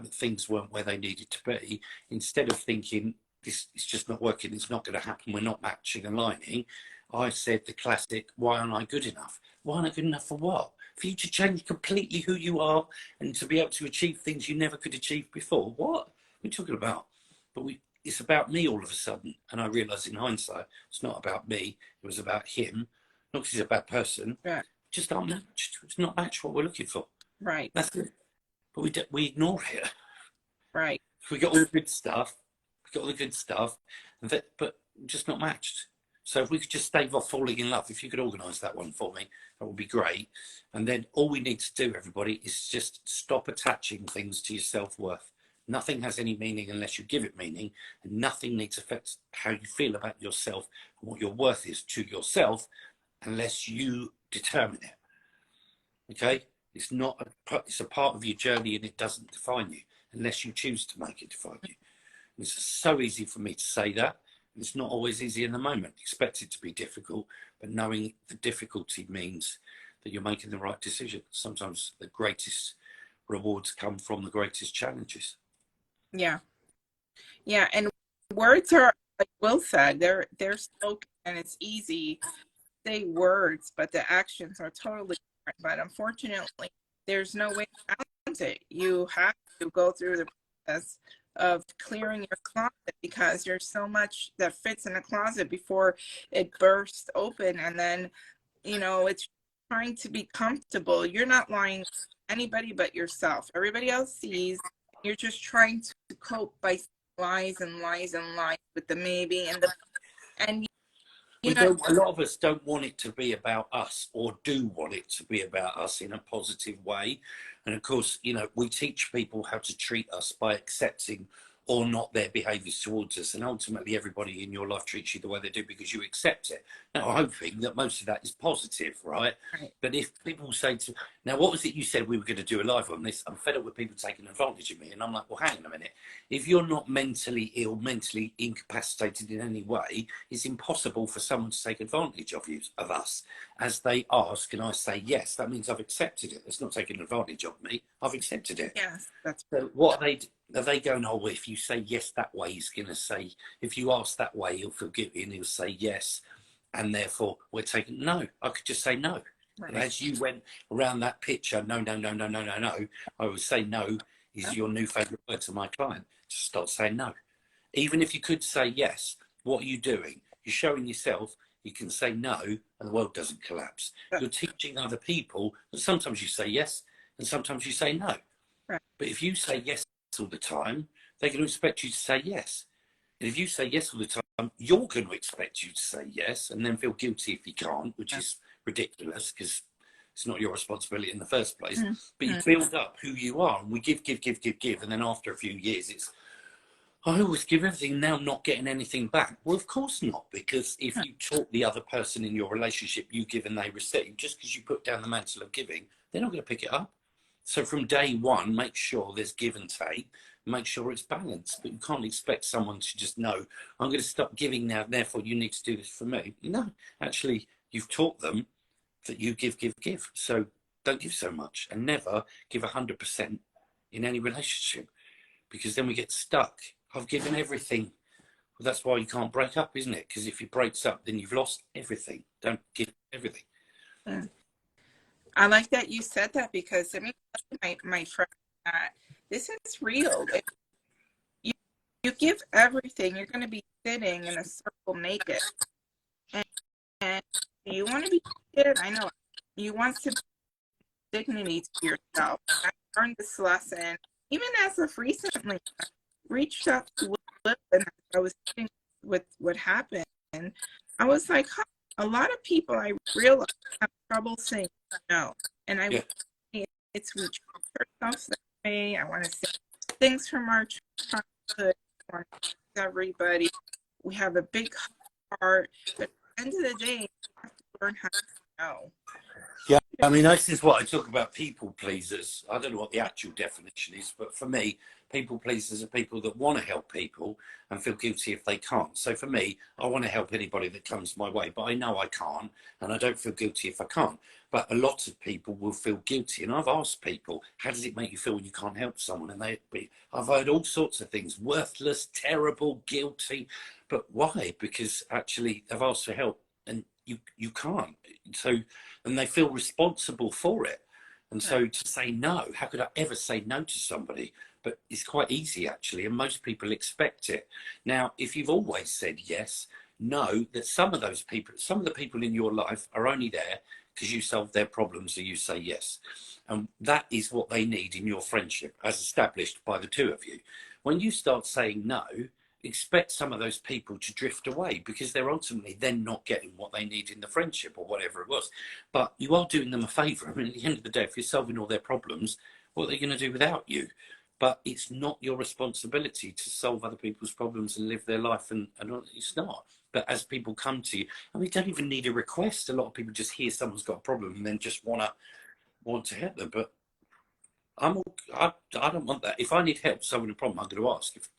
things weren't where they needed to be, instead of thinking this is just not working, it's not going to happen, we're not matching and aligning, I said the classic, why aren't I good enough? Why aren't I good enough for what? For you to change completely who you are and to be able to achieve things you never could achieve before. What are we talking about? But it's about me all of a sudden. And I realised in hindsight, it's not about me. It was about him. Not because he's a bad person. Right. Just aren't matched. It's not matched what we're looking for. Right. That's it. But we ignore it. Right. We got all the good stuff. But just not matched. So if we could just stave off falling in love, if you could organise that one for me, that would be great. And then all we need to do, everybody, is just stop attaching things to your self-worth. Nothing has any meaning unless you give it meaning, and nothing needs to affect how you feel about yourself and what your worth is to yourself unless you determine it. Okay? It's not it's a part of your journey, and it doesn't define you unless you choose to make it define you. And it's so easy for me to say that. It's not always easy in the moment. Expect it to be difficult, but knowing the difficulty means that you're making the right decision. Sometimes the greatest rewards come from the greatest challenges. Yeah. Yeah. And words are, like Will said, they're spoken and it's easy to say words, but the actions are totally different. But unfortunately, there's no way around it. You have to go through the process of clearing your closet, because there's so much that fits in a closet before it bursts open. And then, it's trying to be comfortable. You're not lying to anybody but yourself. Everybody else sees. You're just trying to cope by lies and lies and lies with the maybe and the, and a lot of us don't want it to be about us, or do want it to be about us in a positive way. And of course, we teach people how to treat us by accepting or not their behaviours towards us. And ultimately, everybody in your life treats you the way they do because you accept it. Now, hoping that most of that is positive, right? Right. But if people say to, now, what was it you said we were going to do a live on this? I'm fed up with people taking advantage of me. And I'm like, well, hang on a minute. If you're not mentally ill, mentally incapacitated in any way, it's impossible for someone to take advantage of you, of us. As they ask and I say yes, that means I've accepted it. It's not taking advantage of me. I've accepted it. Yes, that's so what are they going, oh, well, if you say yes that way, he's going to say, if you ask that way, he'll forgive you and he'll say yes. And therefore, we're taking, no, I could just say no. right. And as you went around that picture, no, I would say no is your new favourite word to my client. Just start saying no. Even if you could say yes, what are you doing? You're showing yourself you can say no and the world doesn't collapse. You're teaching other people that sometimes you say yes and sometimes you say no. Right. But if you say yes all the time, they're going to expect you to say yes. And if you say yes all the time, you're going to expect you to say yes and then feel guilty if you can't, which is ridiculous because it's not your responsibility in the first place. Mm-hmm. But you build up who you are, and we give. And then after a few years, it's, I always give everything, now I'm not getting anything back. Well, of course not, because if you taught the other person in your relationship, you give and they receive, just because you put down the mantle of giving, they're not going to pick it up. So from day one, make sure there's give and take, make sure it's balanced. But you can't expect someone to just know, I'm going to stop giving now, therefore you need to do this for me. No, actually, you've taught them that you give. So don't give so much, and never give 100% in any relationship, because then we get stuck. I've given everything. Well, that's why you can't break up, isn't it? Because if it breaks up, then you've lost everything. Don't give everything. I like that you said that, because I mean, my friend, this is real. If you give everything, you're going to be sitting in a circle naked, and you want to be naked. I know you want to dignity to yourself. I learned this lesson even as of recently. I reached out to Will, and I was sitting with what happened. I was like, huh, a lot of people I realize have trouble saying no, and it's we treat ourselves that way. I want to say things from our childhood. I want to everybody. We have a big heart, but at the end of the day, you have to learn how to say no. Yeah, I mean, this is what I talk about, people pleasers. I don't know what the actual definition is, but for me, people pleasers are people that want to help people and feel guilty if they can't. So for me, I want to help anybody that comes my way, but I know I can't, and I don't feel guilty if I can't. But a lot of people will feel guilty, and I've asked people, how does it make you feel when you can't help someone? And I've heard all sorts of things: worthless, terrible, guilty. But why? Because actually they've asked for help and you can't. So, and they feel responsible for it. And so to say no, how could I ever say no to somebody? But it's quite easy, actually, and most people expect it. Now, if you've always said yes, know that some of those people, some of the people in your life are only there because you solve their problems and you say yes. And that is what they need in your friendship, as established by the two of you. When you start saying no, expect some of those people to drift away, because they're ultimately then not getting what they need in the friendship or whatever it was. But you are doing them a favour. I mean, at the end of the day, if you're solving all their problems, what are they going to do without you? But it's not your responsibility to solve other people's problems and live their life, and it's not. But as people come to you, and we don't even need a request. A lot of people just hear someone's got a problem and then just want to want to help them, but I don't want that. If I need help solving a problem, I'm going to ask. If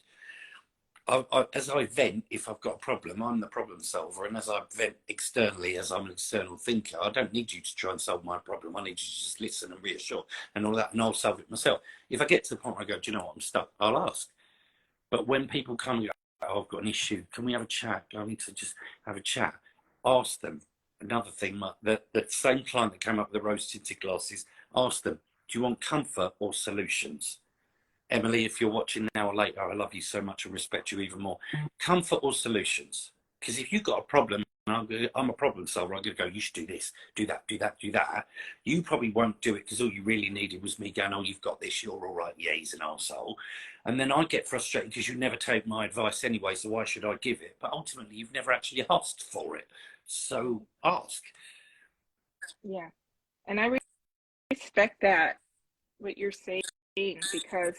as I vent, if I've got a problem, I'm the problem solver, and as I vent externally, as I'm an external thinker, I don't need you to try and solve my problem. I need you to just listen and reassure and all that, and I'll solve it myself. If I get to the point where I go, do you know what, I'm stuck, I'll ask. But when people come and go, oh, I've got an issue, can we have a chat? I need to just have a chat. Ask them. Another thing, the same client that came up with the rose-tinted glasses, ask them, do you want comfort or solutions? Emily, if you're watching now or later, I love you so much and respect you even more. Comfort or solutions? Because if you've got a problem, I'm a problem solver, I'm going to go, you should do this, do that, do that, do that. You probably won't do it because all you really needed was me going, oh, you've got this, you're all right, yeah, he's an arsehole. And then I get frustrated because you never take my advice anyway, so why should I give it? But ultimately, you've never actually asked for it. So ask. Yeah. And I respect that, what you're saying, because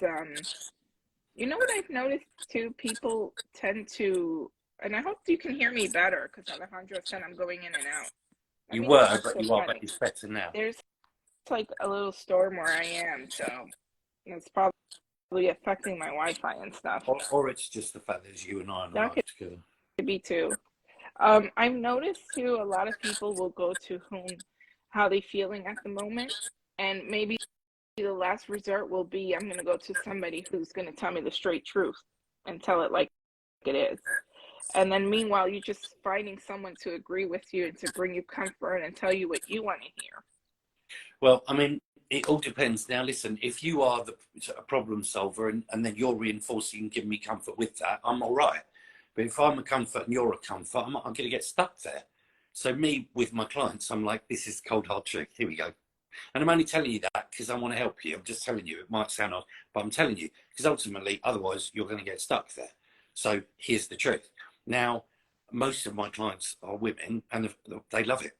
you know what I've noticed too, people tend to, and I hope you can hear me better, because Alejandro said I'm going in and out. You were, but you are, but it's better now. There's like a little storm where I am, so it's probably affecting my Wi-Fi and stuff. Or it's just the fact that it's you and I on the That live together. Could be too. I've noticed too, a lot of people will go to how they feeling at the moment, and maybe the last resort will be, I'm going to go to somebody who's going to tell me the straight truth and tell it like it is. And then meanwhile, you're just finding someone to agree with you and to bring you comfort and tell you what you want to hear. Well, I mean, it all depends. Now, listen, if you are a problem solver and then you're reinforcing and giving me comfort with that, I'm all right. But if I'm a comfort and you're a comfort, I'm going to get stuck there. So me, with my clients, I'm like, this is cold, hard truth. Here we go. And I'm only telling you that because I want to help you. I'm just telling you. It might sound odd, but I'm telling you because ultimately, otherwise, you're going to get stuck there. So here's the truth. Now, most of my clients are women and they love it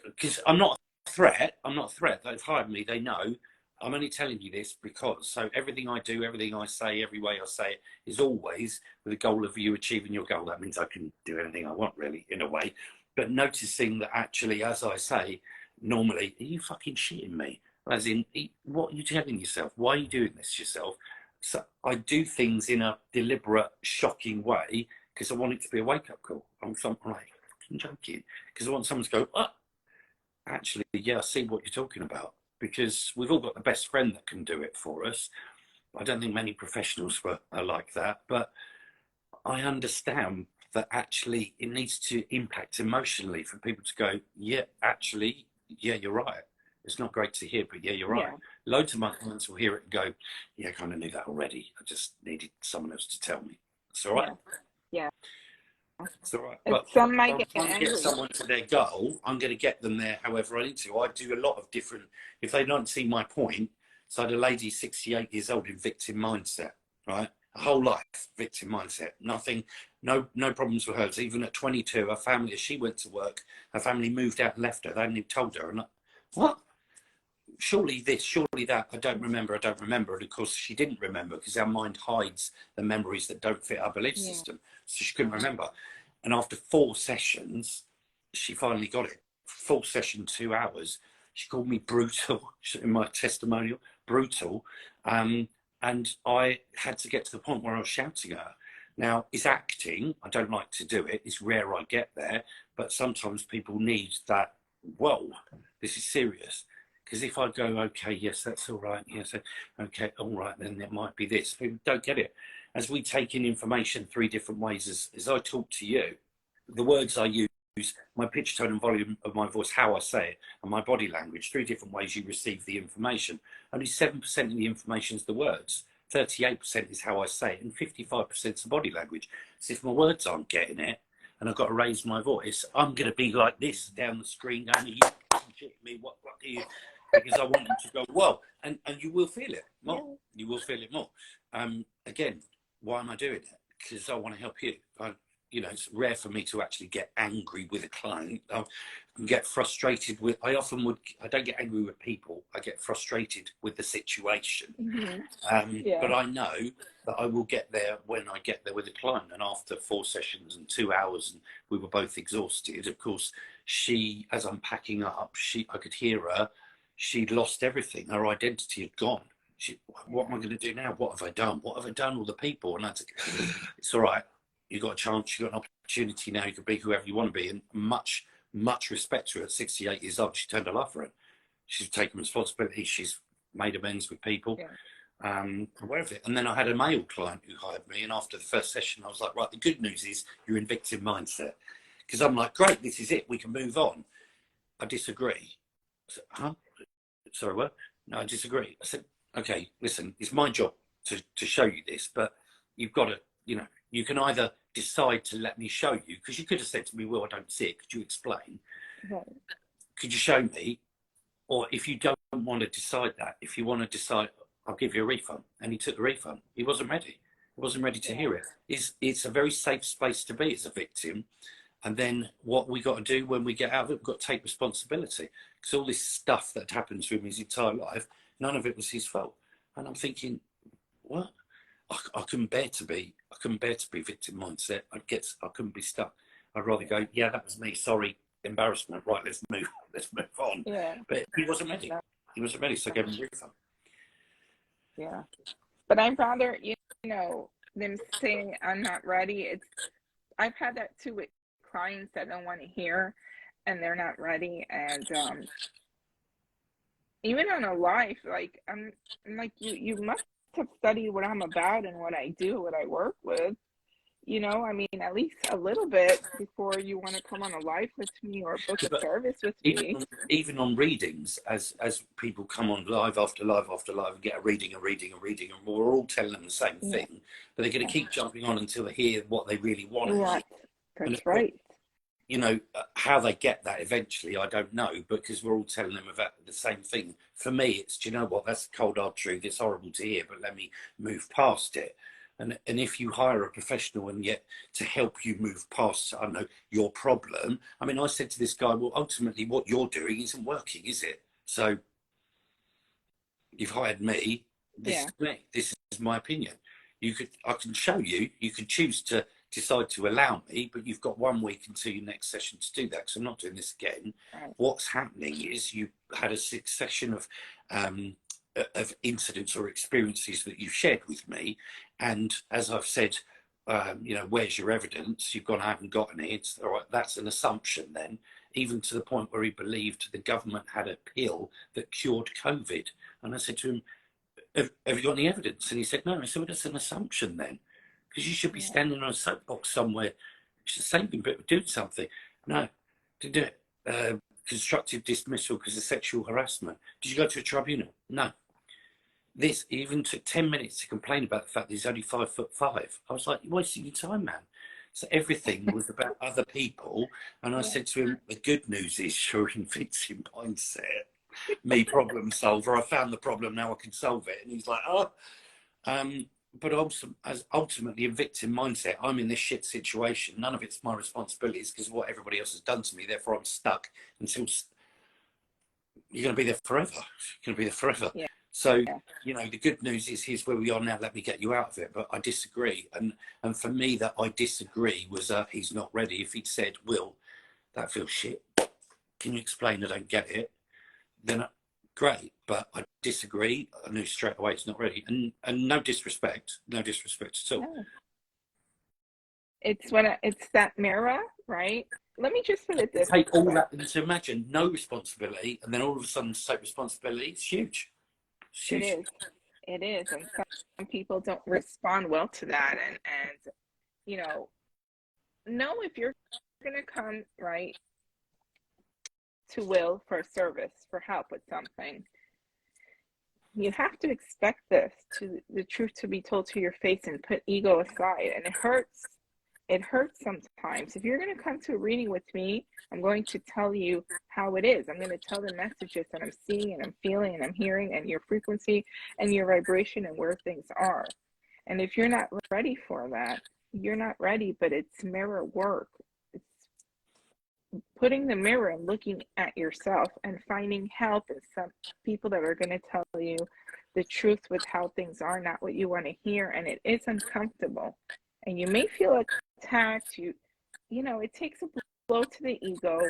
because I'm not a threat. I'm not a threat. They've hired me. They know. I'm only telling you this because so everything I do, everything I say, every way I say it is always with the goal of you achieving your goal. That means I can do anything I want, really, in a way. But noticing that actually, as I say, normally, are you fucking shitting me? As in, what are you telling yourself? Why are you doing this yourself? So I do things in a deliberate, shocking way because I want it to be a wake-up call. I'm like, fucking joking. Because I want someone to go, oh, actually, yeah, I see what you're talking about. Because we've all got the best friend that can do it for us. I don't think many professionals are like that. But I understand that actually it needs to impact emotionally for people to go, yeah, actually, yeah, you're right. It's not great to hear, but yeah, you're right. Yeah. Loads of my clients will hear it and go, yeah, I kind of knew that already. I just needed someone else to tell me. It's all right. Yeah. It's all right. But some might get angry. To get someone to their goal, I'm going to get them there however I need to. I do a lot of different, if they don't see my point, so I had a lady 68 years old in victim mindset, right? A whole life victim mindset. Nothing, no problems with hers. Even at 22, her family, as she went to work, her family moved out and left her. They hadn't even told her. And what? Surely this, surely that. I don't remember. And of course, she didn't remember because our mind hides the memories that don't fit our belief system. So she couldn't remember. And after 4 sessions, she finally got it. Full session, 2 hours. She called me brutal in my testimonial, brutal. And I had to get to the point where I was shouting at her. Now, it's acting. I don't like to do it. It's rare I get there. But sometimes people need that, whoa, this is serious. Because if I go, okay, yes, that's all right. Yes, okay, all right, then it might be this. People don't get it. As we take in information 3 different ways, as I talk to you, the words I use, my pitch, tone and volume of my voice, how I say it, and my body language, 3 different ways you receive the information. Only 7% of the information is the words. 38% is how I say it, and 55% is the body language. So if my words aren't getting it, and I've got to raise my voice, I'm going to be like this down the screen, going, you shit me, what do you... Because I want them to go, well, and you will feel it more. You will feel it more. Again, why am I doing it? Because I want to help you. It's rare for me to actually get angry with a client. I can get frustrated with, I don't get angry with people. I get frustrated with the situation. But I know that I will get there when I get there with a client. And after 4 sessions and 2 hours, and we were both exhausted, of course, she, as I'm packing up, I could hear her she'd lost everything. Her identity had gone. What am I going to do now? What have I done? What have I done? All the people. And that's, it's all right. You got a chance. You got an opportunity now. You can be whoever you want to be. And much respect to her. At 68 years old, she turned her life around. She's taken responsibility. She's made amends with people. Aware of it. And then I had a male client who hired me. And after the first session, I was like, right, the good news is you're in victim mindset. Because I'm like, great, this is it. We can move on. I disagree. I said, huh? Sorry, what? No, I disagree. I said, okay, listen, it's my job to show you this, but you've got to, you can either decide to let me show you, because you could have said to me, well, I don't see it. Could you explain? Right. Could you show me? Or if you don't want to decide that, if you want to decide, I'll give you a refund. And he took the refund. He wasn't ready. He wasn't ready to hear it. It's a very safe space to be as a victim. And then what we got to do when we get out of it, we've got to take responsibility. Because all this stuff that happened to him his entire life, none of it was his fault. And I'm thinking, what? I couldn't bear to be victim mindset. I couldn't be stuck. I'd rather go, yeah, that was me. Sorry, embarrassment. Right, let's move on. Yeah. But he wasn't ready. He wasn't ready, so I gave him a refund. Yeah. But I'd rather, them saying I'm not ready. I've had that too with clients that don't want to hear and they're not ready. And even on a life, like I'm like, you must have studied what I'm about and what I do, what I work with. I mean, at least a little bit before you want to come on a live with me or book a service with me. Even on readings, as people come on live after live after live and get a reading, and we're all telling them the same thing, but they're going to keep jumping on until they hear what they really want to hear. That's right. How they get that eventually, I don't know, because we're all telling them about the same thing. For me, it's, do you know what, that's the cold hard truth. It's horrible to hear, but let me move past it. And if you hire a professional and yet to help you move past, I don't know, your problem. I mean, I said to this guy, well, ultimately what you're doing isn't working, is it? So you've hired me. This is me. This is my opinion. I can show you. You could choose to decide to allow me, but you've got 1 week until your next session to do that, because I'm not doing this again. Right. What's happening is you had a succession of incidents or experiences that you've shared with me, and as I've said, where's your evidence? You've gone, I haven't got any. It's all right. That's an assumption then, even to the point where he believed the government had a pill that cured COVID. And I said to him, have you got any evidence? And he said, no. I said, well, that's an assumption then, because you should be standing on a soapbox somewhere, saving people, doing something. No, didn't do it. Constructive dismissal because of sexual harassment. Did you go to a tribunal? No. This even took 10 minutes to complain about the fact that he's only 5'5". I was like, you're wasting your time, man. So everything was about other people. And I said to him, the good news is you're in victim mindset. Me, problem solver. I found the problem, now I can solve it. And he's like, oh. But also, as ultimately in victim mindset, I'm in this shit situation. None of it's my responsibilities because of what everybody else has done to me. Therefore, I'm stuck until you're going to be there forever. You're going to be there forever. Yeah. So, the good news is here's where we are now. Let me get you out of it. But I disagree. And for me, that I disagree was he's not ready. If he'd said, Will, that feels shit. Can you explain? I don't get it. Then great. But I disagree. I knew straight away it's not ready. And no disrespect at all. No. It's that mirror, right? Let me just put it this way. Take all that, and to imagine no responsibility, and then all of a sudden take responsibility. It's huge. It is, and some people don't respond well to that, and know if you're going to come right to Will for a service, for help with something, you have to expect the truth to be told to your face and put ego aside, and it hurts sometimes. If you're going to come to a reading with me, I'm going to tell you how it is. I'm going to tell the messages that I'm seeing and I'm feeling and I'm hearing, and your frequency and your vibration and where things are. And if you're not ready for that, you're not ready, but it's mirror work. It's putting the mirror and looking at yourself and finding help in some people that are going to tell you the truth with how things are, not what you want to hear. And it is uncomfortable. And you may feel attacked. It takes a blow to the ego.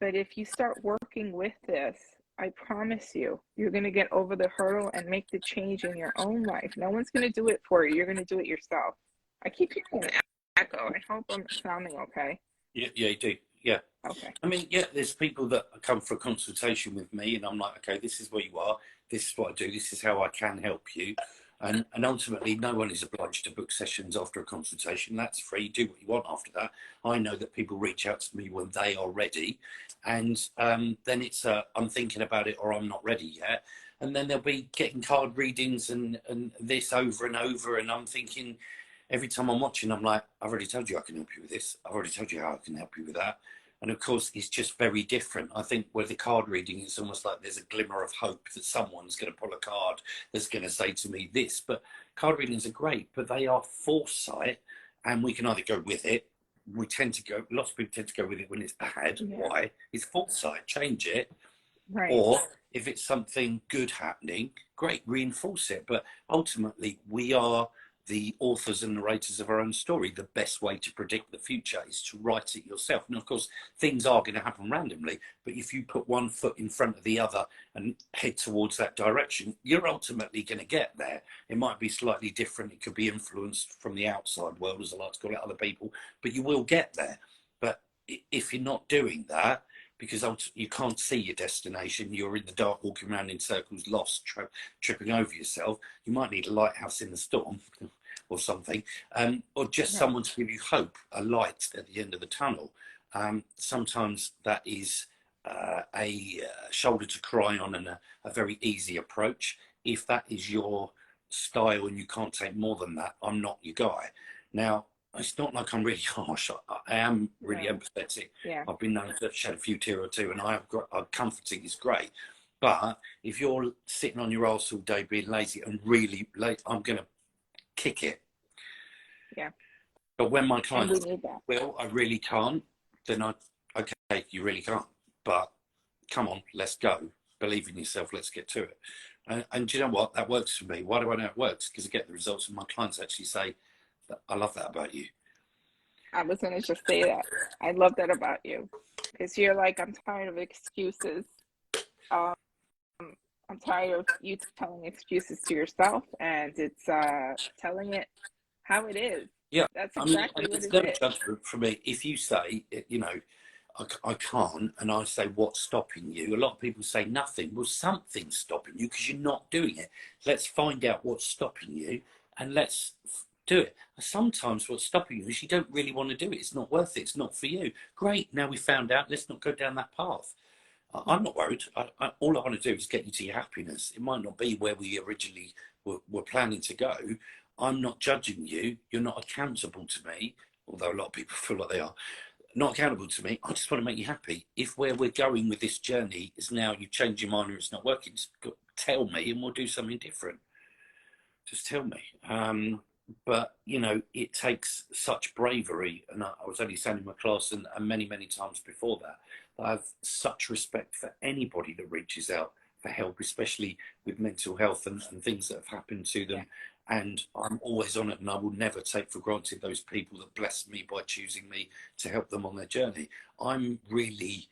But if you start working with this, I promise you, you're going to get over the hurdle and make the change in your own life. No one's going to do it for you. You're going to do it yourself. I keep hearing an echo. I hope I'm sounding okay. Yeah, you do. Yeah. Okay. I mean, yeah, there's people that come for a consultation with me and I'm like, okay, this is where you are. This is what I do. This is how I can help you. And ultimately, no one is obliged to book sessions after a consultation. That's free. Do what you want after that. I know that people reach out to me when they are ready. And then it's, I'm thinking about it or I'm not ready yet. And then they'll be getting card readings and this over and over. And I'm thinking, every time I'm watching, I'm like, I've already told you I can help you with this. I've already told you how I can help you with that. And of course, it's just very different. I think with the card reading, it's almost like there's a glimmer of hope that someone's going to pull a card that's going to say to me this. But card readings are great, but they are foresight, and we can either go with it. We tend to go, lots of people tend to go with it when it's bad. Yeah. Why? It's foresight, change it. Right. Or if it's something good happening, great, reinforce it. But ultimately, we are the authors and narrators of our own story. The best way to predict the future is to write it yourself. And of course, things are going to happen randomly, but if you put one foot in front of the other and head towards that direction, you're ultimately going to get there. It might be slightly different. It could be influenced from the outside world, as I like to call it, other people, but you will get there. But if you're not doing that, because you can't see your destination, you're in the dark, walking around in circles, lost, tripping over yourself. You might need a lighthouse in the storm or something, or just someone to give you hope, a light at the end of the tunnel. Sometimes that is a shoulder to cry on and a very easy approach. If that is your style and you can't take more than that, I'm not your guy. Now, it's not like I'm really harsh. I am really empathetic. Yeah. I've been known to shed a few tears or two, and comforting is great. But if you're sitting on your arse all day being lazy and really late, I'm going to kick it. Yeah. But when my clients well, I really can't, then okay, you really can't. But come on, let's go. Believe in yourself. Let's get to it. And do you know what? That works for me. Why do I know it works? Because I get the results, and my clients actually say, I love that about you. I was going to just say that. I love that about you. Because you're like, I'm tired of excuses. I'm tired of you telling excuses to yourself, and it's telling it how it is. Yeah. That's exactly what it is. Judgment for me. If you say, you know, I can't, and I say, what's stopping you? A lot of people say nothing. Well, something's stopping you because you're not doing it. Let's find out what's stopping you, and let's do it. Sometimes what's stopping you is you don't really want to do it. It's not worth it. It's not for you. Great. Now we found out. Let's not go down that path. I'm not worried. All I want to do is get you to your happiness. It might not be where we originally were planning to go. I'm not judging you. You're not accountable to me, although a lot of people feel like they are. Not accountable to me. I just want to make you happy. If where we're going with this journey is now you change your mind or it's not working, just tell me and we'll do something different. Just tell me. But, you know, it takes such bravery. And I was only saying in my class and many, many times before that, I have such respect for anybody that reaches out for help, especially with mental health and things that have happened to them. Yeah. And I'm always honoured, and I will never take for granted those people that bless me by choosing me to help them on their journey. I'm really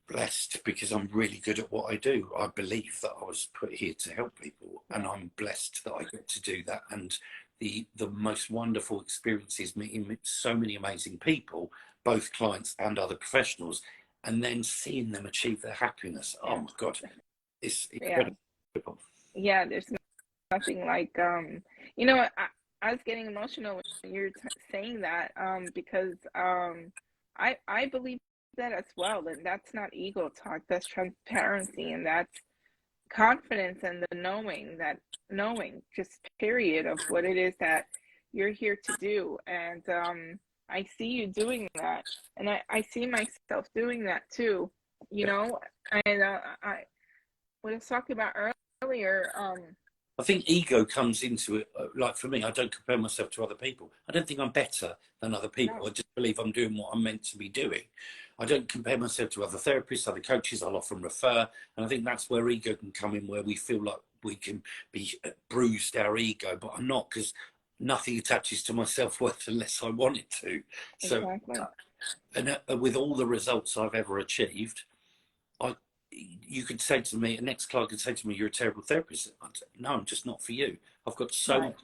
blessed because I'm really good at what I do. I believe that I was put here to help people, and I'm blessed that I get to do that. And the most wonderful experiences meeting so many amazing people, both clients and other professionals, and then seeing them achieve their happiness. Oh my God, it's incredible. Yeah, there's nothing like, you know, I was getting emotional when you're saying that, because I believe that as well, and that's not ego talk, that's transparency, and that's confidence and the knowing just period of what it is that you're here to do. And I see you doing that, and I see myself doing that too, you know. And what I was talking about earlier, I think ego comes into it. Like for me, I don't compare myself to other people. I don't think I'm better than other people. No. I just believe I'm doing what I'm meant to be doing. I don't compare myself to other therapists, other coaches. I'll often refer. And I think that's where ego can come in, where we feel like we can be bruised our ego, but I'm not, because nothing attaches to my self-worth unless I want it to. Exactly. So, and with all the results I've ever achieved, you could say to me, the next client could say to me, you're a terrible therapist. I'd say, no, I'm just not for you. I've got so much,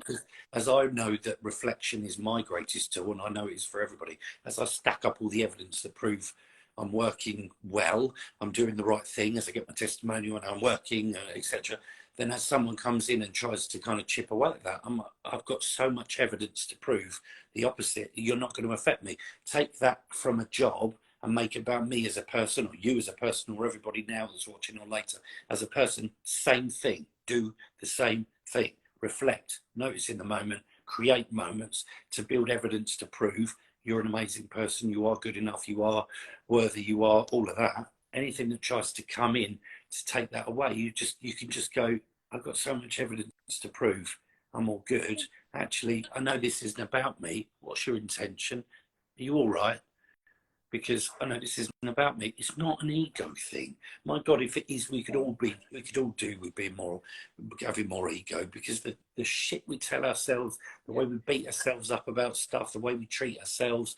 as I know that reflection is my greatest tool, and I know it is for everybody. As I stack up all the evidence that prove I'm working well, I'm doing the right thing, as I get my testimonial and I'm working, etc. Then as someone comes in and tries to kind of chip away at that, I've got so much evidence to prove the opposite. You're not going to affect me. Take that from a job and make it about me as a person, or you as a person, or everybody now that's watching or later as a person. Same thing. Do the same thing. Reflect, notice in the moment, create moments to build evidence to prove you're an amazing person, you are good enough, you are worthy, you are all of that. Anything that tries to come in to take that away, you can just go, I've got so much evidence to prove I'm all good. Actually, I know this isn't about me. What's your intention? Are you all right? Because I know this isn't about me. It's not an ego thing. My God, if it is, we could all do with being more, having more ego, because the shit we tell ourselves, the way we beat ourselves up about stuff, the way we treat ourselves,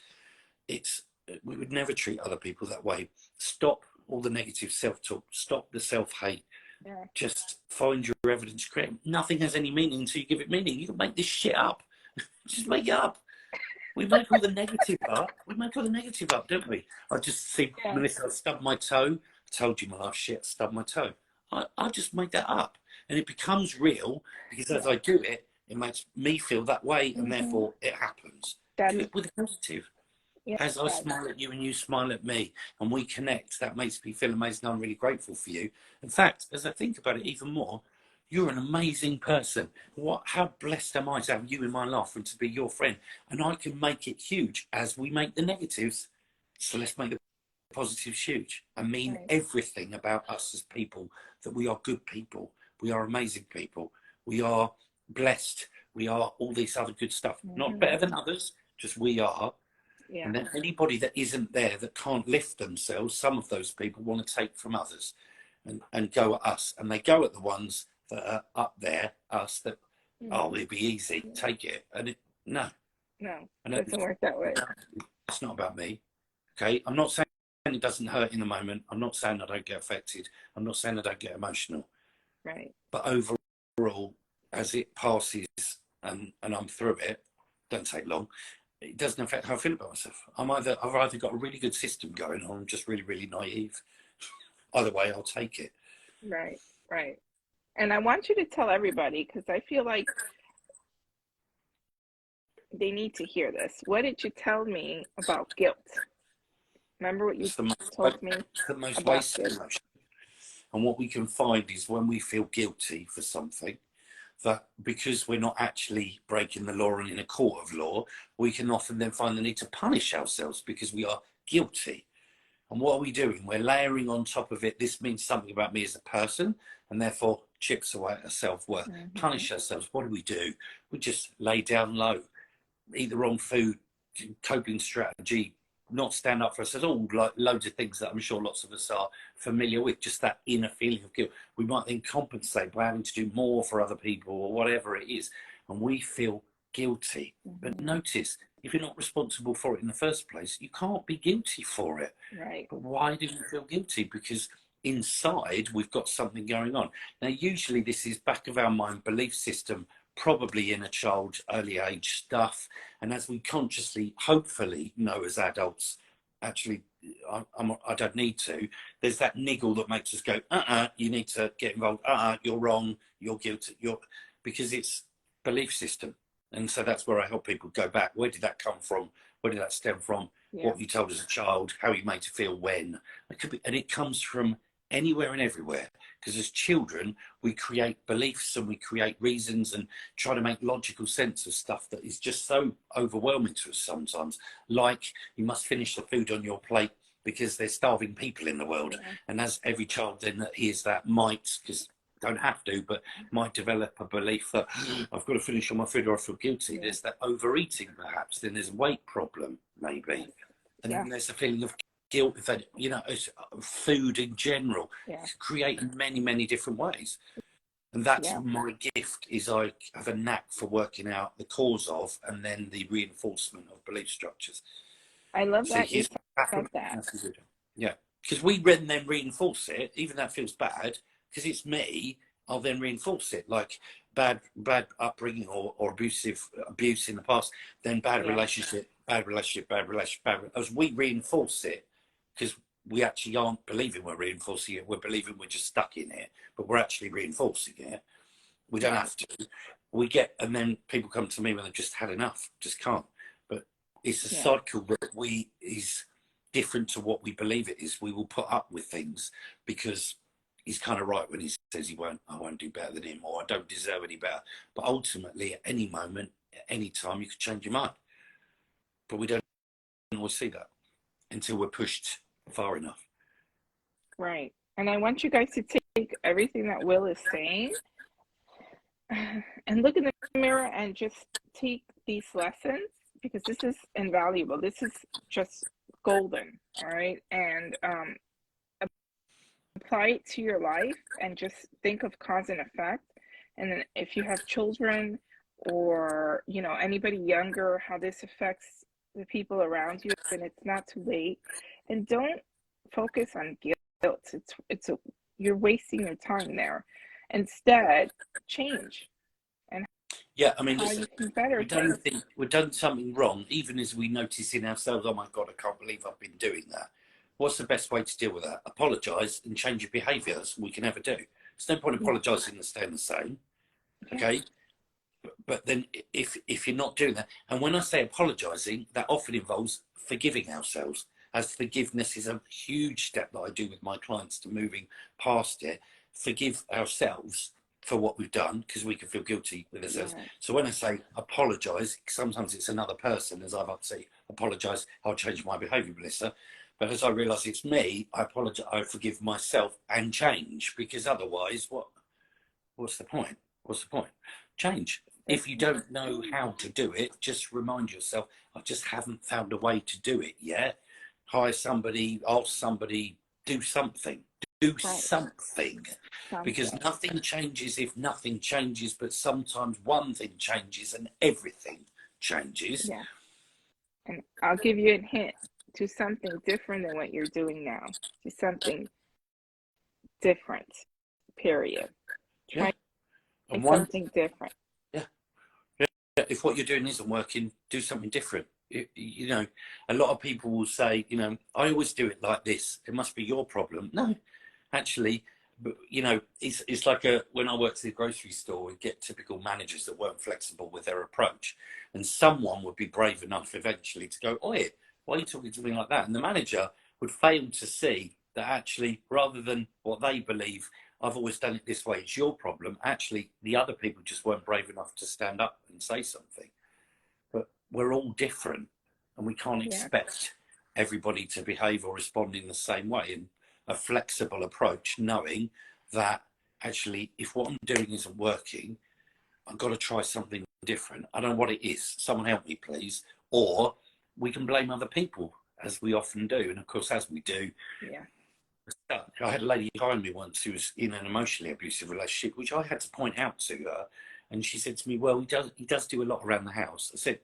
we would never treat other people that way. Stop all the negative self-talk. Stop the self-hate. Yeah. Just find your evidence. Nothing has any meaning until you give it meaning. You can make this shit up. Just make it up. We make all the negative up. We make all the negative up, don't we? I just see, Melissa, I stubbed my toe. I told you my last shit, I stubbed my toe. I just make that up. And it becomes real, because as I do it, it makes me feel that way, and therefore it happens. Do it with a positive. Yeah, as I smile at you and you smile at me, and we connect, that makes me feel amazing. I'm really grateful for you. In fact, as I think about it even more, you're an amazing person. How blessed am I to have you in my life and to be your friend? And I can make it huge as we make the negatives. So let's make the positives huge. I mean everything about us as people, that we are good people. We are amazing people. We are blessed. We are all this other good stuff. Not better than others, just we are. Yeah. And then anybody that isn't there, that can't lift themselves, some of those people want to take from others and go at us. And they go at the ones that are up there, us, that, it'd be easy, take it. And no, it doesn't work that way. It's not about me. Okay, I'm not saying it doesn't hurt in the moment. I'm not saying I don't get affected. I'm not saying I don't get emotional. Right. But overall, as it passes and I'm through it, don't take long, it doesn't affect how I feel about myself. I've either got a really good system going, or I'm just really, really naive. Either way, I'll take it. Right. And I want you to tell everybody, because I feel like they need to hear this. What did you tell me about guilt? Remember what you told me? It's the most wasted emotion. And what we can find is when we feel guilty for something, that because we're not actually breaking the law and in a court of law, we can often then find the need to punish ourselves because we are guilty. And what are we doing? We're layering on top of it. This means something about me as a person, and therefore chips away at our self-worth. Punish ourselves. What do? We just lay down low, eat the wrong food, coping strategy, not stand up for ourselves, all like loads of things that I'm sure lots of us are familiar with, just that inner feeling of guilt. We might then compensate by having to do more for other people or whatever it is, and we feel guilty. But notice, if you're not responsible for it in the first place, you can't be guilty for it. Right. But why do you feel guilty? Because inside we've got something going on. Now, usually this is back of our mind belief system, probably in a child early age stuff, and as we consciously hopefully know as adults, actually I don't need to, there's that niggle that makes us go, you need to get involved, you're wrong, you're guilty, because it's belief system. And so that's where I help people go back. Where did that come from? Where did that stem from? What you told as a child, how you made you feel when. And it comes from anywhere and everywhere. Because as children, we create beliefs and we create reasons and try to make logical sense of stuff that is just so overwhelming to us sometimes. Like, you must finish the food on your plate because there's starving people in the world. And as every child then that hears that might, because don't have to, but might develop a belief that I've got to finish on my food or I feel guilty. There's that overeating perhaps, then there's a weight problem maybe. And then there's a feeling of guilt if that, food in general, create in many, many different ways. And that's my gift, is I have a knack for working out the cause of and then the reinforcement of belief structures. I love that you said that. Yeah. because we then reinforce it, even though it feels bad, because it's me, I'll then reinforce it, like bad upbringing or abuse in the past, then bad relationship, as we reinforce it, because we actually aren't believing we're reinforcing it, we're believing we're just stuck in it, but we're actually reinforcing it. We don't have to. And then people come to me when they've just had enough, just can't. But it's a cycle that is different to what we believe it is. We will put up with things because he's kind of right when he says I won't do better than him, or I don't deserve any better. But ultimately, at any moment, at any time, you could change your mind. But we don't always see that until we're pushed far enough. Right. And I want you guys to take everything that Will is saying and look in the mirror and just take these lessons, because this is invaluable. This is just golden. All right. And apply it to your life and just think of cause and effect. And then if you have children or, you know, anybody younger, how this affects the people around you, and it's not too late. And don't focus on guilt. You're wasting your time there. Instead, change. And I mean, how you can better we don't think we've done something wrong, even as we notice in ourselves, oh my God, I can't believe I've been doing that. What's the best way to deal with that? Apologise and change your behaviour. That's all we can ever do. There's no point apologising and staying the same. Okay? But then if you're not doing that, and when I say apologising, that often involves forgiving ourselves, as forgiveness is a huge step that I do with my clients to moving past it. Forgive ourselves for what we've done, because we can feel guilty with ourselves. So when I say apologise, sometimes it's another person, as I've said, apologise, I'll change my behaviour, Melissa. But as I realise it's me, I apologise, I forgive myself and change, because otherwise, what's the point? What's the point? Change. If you don't know how to do it, just remind yourself, I just haven't found a way to do it yet. Hire somebody, ask somebody, do something. Do something. Because nothing changes if nothing changes, but sometimes one thing changes and everything changes. Yeah. And I'll give you a hint. To something different than what you're doing now. To something different, period. Try something different. If what you're doing isn't working, do something different. You know, a lot of people will say, you know, I always do it like this. It must be your problem. No, actually, you know, it's like when I worked at the grocery store, we'd get typical managers that weren't flexible with their approach. And someone would be brave enough eventually to go, oi, why are you talking to me like that? And the manager would fail to see that actually, rather than what they believe, I've always done it this way, it's your problem. Actually, the other people just weren't brave enough to stand up and say something. But we're all different, and we can't expect everybody to behave or respond in the same way. And a flexible approach, knowing that actually, if what I'm doing isn't working, I've got to try something different. I don't know what it is. Someone help me, please. Or we can blame other people, as we often do. And of course, as we do, I had a lady behind me once who was in an emotionally abusive relationship, which I had to point out to her. And she said to me, well, he does do a lot around the house. I said,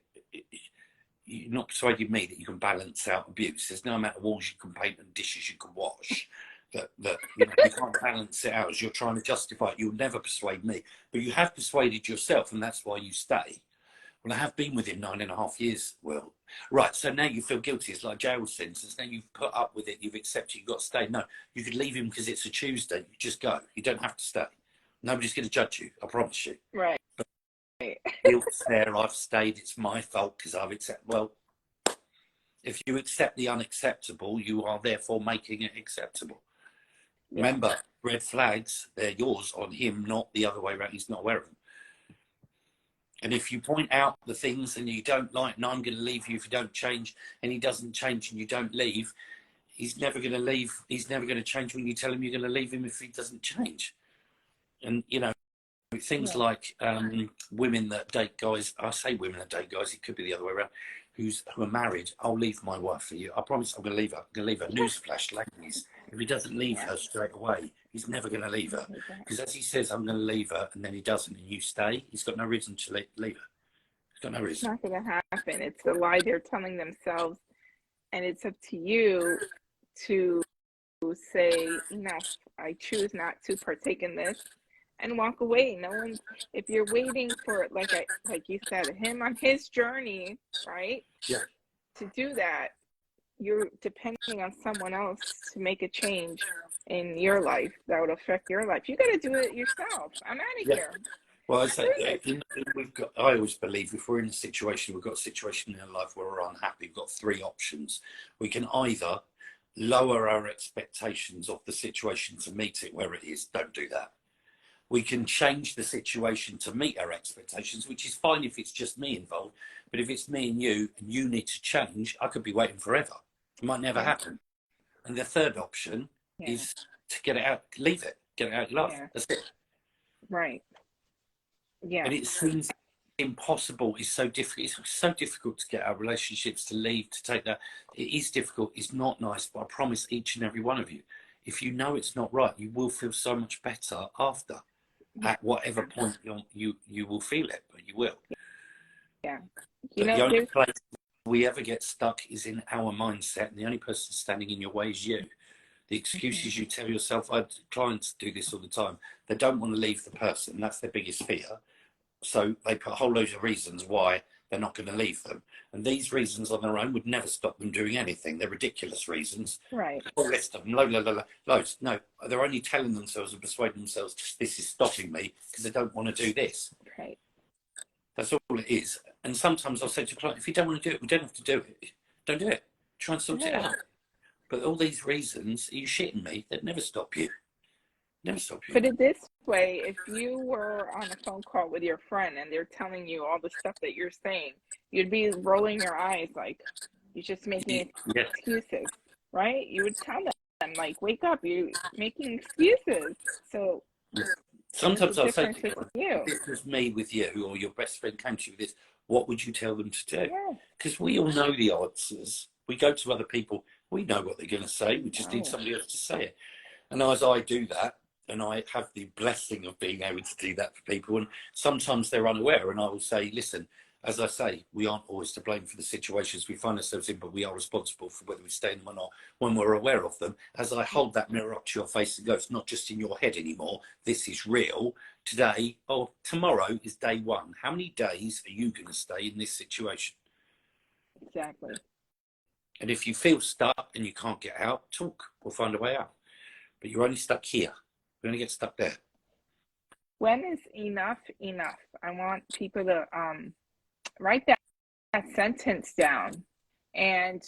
you're not persuading me that you can balance out abuse. There's no amount of walls you can paint and dishes you can wash. That you know, you can't balance it out as you're trying to justify it. You'll never persuade me. But you have persuaded yourself, and that's why you stay. Well, I have been with him 9.5 years. Well, right, so now you feel guilty. It's like jail sentence. Now you've put up with it. You've accepted you've got to stay. No, you could leave him because it's a Tuesday. You just go. You don't have to stay. Nobody's going to judge you. I promise you. Right. But guilt's there. I've stayed. It's my fault because I've accepted. Well, if you accept the unacceptable, you are therefore making it acceptable. Yeah. Remember, red flags, they're yours on him, not the other way around. He's not aware of them. And if you point out the things and you don't like, and I'm going to leave you if you don't change, and he doesn't change and you don't leave, he's never going to leave. He's never going to change when you tell him you're going to leave him if he doesn't change. And, you know, things like women that date guys, I say women that date guys, it could be the other way around, who are married. I'll leave my wife for you. I promise I'm going to leave her. I'm going to leave her. Newsflash, ladies. If he doesn't leave her straight away, he's never going to leave her. Because as he says, I'm going to leave her, and then he doesn't, and you stay, he's got no reason to leave her. He's got no reason. It's not going to happen. It's the lie they're telling themselves, and it's up to you to to say, enough, I choose not to partake in this, and walk away. No one's, if you're waiting for, like you said, him on his journey, right? Yeah. To do that, you're depending on someone else to make a change in your life that would affect your life. You got to do it yourself. I'm out of here. Well, I always believe if we're in a situation, we've got a situation in our life where we're unhappy, we've got three options. We can either lower our expectations of the situation to meet it where it is. Don't do that. We can change the situation to meet our expectations, which is fine if it's just me involved. But if it's me and you need to change, I could be waiting forever. It might never happen. And the third option is to get it out, leave it, get it out of your life. That's it. Right. Yeah. And it seems impossible. It's so difficult. It's so difficult to get our relationships to leave, to take that. It is difficult. It's not nice, but I promise each and every one of you, if you know it's not right, you will feel so much better after. At whatever point you will feel it, but you will. Yeah. The only place we ever get stuck is in our mindset, and the only person standing in your way is you. The excuses you tell yourself, I have clients do this all the time. They don't want to leave the person. That's their biggest fear. So they put a whole load of reasons why they're not going to leave them. And these reasons on their own would never stop them doing anything. They're ridiculous reasons. Right. A whole list of them, loads. No, they're only telling themselves and persuading themselves, this is stopping me because they don't want to do this. Right. That's all it is. And sometimes I'll say to a client, if you don't want to do it, we don't have to do it. Don't do it. Try and sort it out. But all these reasons, are you shitting me? They'd never stop you. Never stop you. Put it this way, if you were on a phone call with your friend and they're telling you all the stuff that you're saying, you'd be rolling your eyes like you're just making excuses, right? You would tell them, like, wake up, you're making excuses. So sometimes I'll say to you, if it was me with you or your best friend came to you with this, what would you tell them to do? Because we all know the answers. We go to other people, we know what they're going to say. We just need somebody else to say it. And as I do that, and I have the blessing of being able to do that for people, and sometimes they're unaware, and I will say, listen, as I say, we aren't always to blame for the situations we find ourselves in, but we are responsible for whether we stay in them or not when we're aware of them. As I hold that mirror up to your face and go, it's not just in your head anymore, this is real. Today or tomorrow is day one. How many days are you going to stay in this situation? Exactly. And if you feel stuck and you can't get out, talk. We'll find a way out. But you're only stuck here. We're going to get stuck there. When is enough enough? I want people to write that sentence down and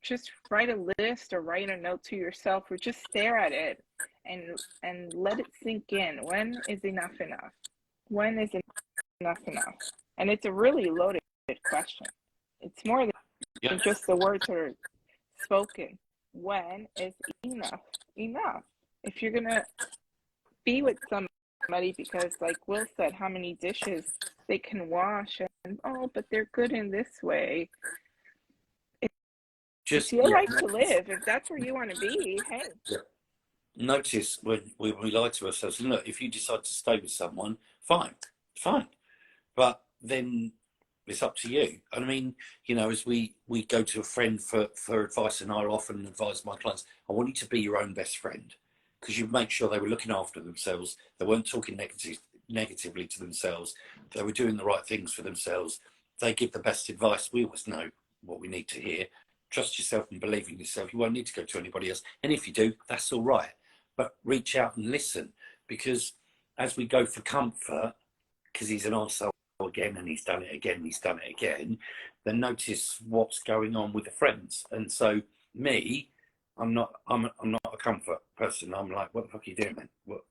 just write a list or write a note to yourself or just stare at it and let it sink in. When is enough enough? When is enough enough? And it's a really loaded question. It's more than just the words that are spoken. When is enough enough? If you're going to be with somebody, because like Will said, how many dishes they can wash, and but they're good in this way. It's your life to live. If that's where you want to be, hey. Notice when we lie to ourselves, look, if you decide to stay with someone, fine. But then it's up to you. I mean, as we go to a friend for advice, and I often advise my clients, I want you to be your own best friend, because you make sure they were looking after themselves. They weren't talking negatively to themselves. They were doing the right things for themselves. They give the best advice. We always know what we need to hear. Trust yourself and believe in yourself. You won't need to go to anybody else. And if you do, that's all right. But reach out and listen, because as we go for comfort, because he's an arsehole again and he's done it again, then notice what's going on with the friends. And so me, I'm not a comfort person. I'm like, what the fuck are you doing, man? What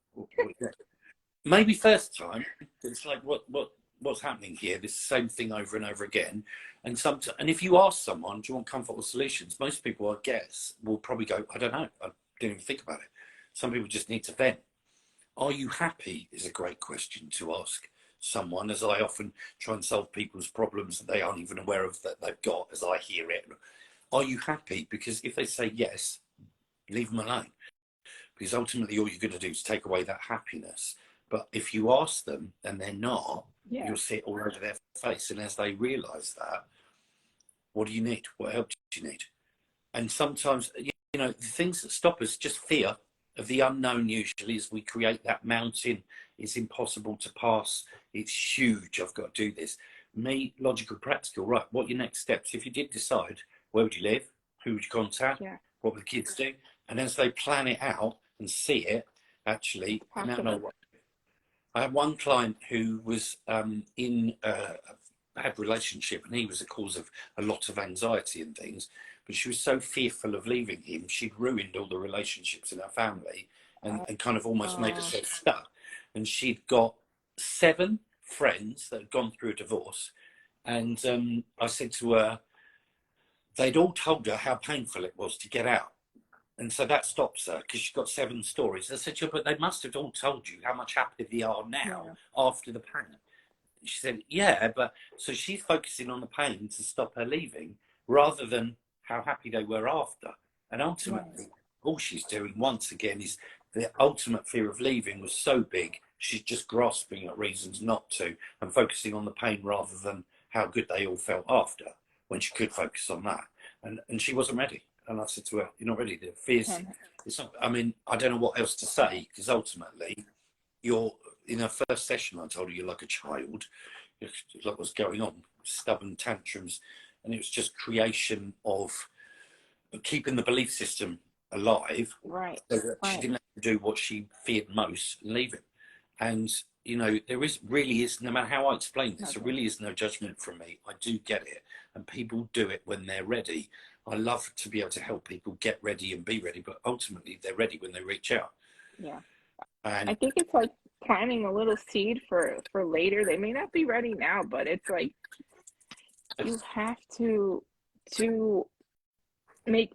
maybe first time it's like, what's happening here? This same thing over and over again. And if you ask someone, do you want comfort or solutions? Most people, I guess, will probably go, I don't know. I didn't even think about it. Some people just need to vent. Are you happy is a great question to ask someone, as I often try and solve people's problems that they aren't even aware of that they've got, as I hear it. Are you happy? Because if they say yes, leave them alone. Because ultimately all you're going to do is take away that happiness. But if you ask them and they're not, you'll see it all over their face. And as they realise that, what do you need? What help do you need? And sometimes, know, the things that stop us, just fear of the unknown. Usually, as we create that mountain, it's impossible to pass. It's huge. I've got to do this. Me, logical, practical. Right. What are your next steps? If you did decide, where would you live? Who would you contact? Yeah. What would the kids do? And as they plan it out and see it, actually, now know what. I had one client who was in a bad relationship, and he was the cause of a lot of anxiety and things. But she was so fearful of leaving him, she'd ruined all the relationships in her family and kind of almost made herself stuck. And she'd got 7 friends that had gone through a divorce. And I said to her, they'd all told her how painful it was to get out. And so that stops her because she's got 7 stories. I said to her, but they must have all told you how much happier they are now after the pain. She said, yeah, but so she's focusing on the pain to stop her leaving rather than how happy they were after. And ultimately, all she's doing once again is the ultimate fear of leaving was so big, she's just grasping at reasons not to and focusing on the pain rather than how good they all felt after, when she could focus on that. And she wasn't ready. And I said to her, you're not ready. The fears, it's not, I mean, I don't know what else to say, because ultimately, you're, in her first session, I told her you're like a child, like what's going on, stubborn tantrums. And it was just creation of keeping the belief system alive. Right. So that she didn't have to do what she feared most, leave it. And, you know, there is really is, no matter how I explain this, there really is no judgment from me. I do get it. And people do it when they're ready. I love to be able to help people get ready and be ready, but ultimately they're ready when they reach out. Yeah. And I think it's like planting a little seed for later. They may not be ready now, but it's like you have to make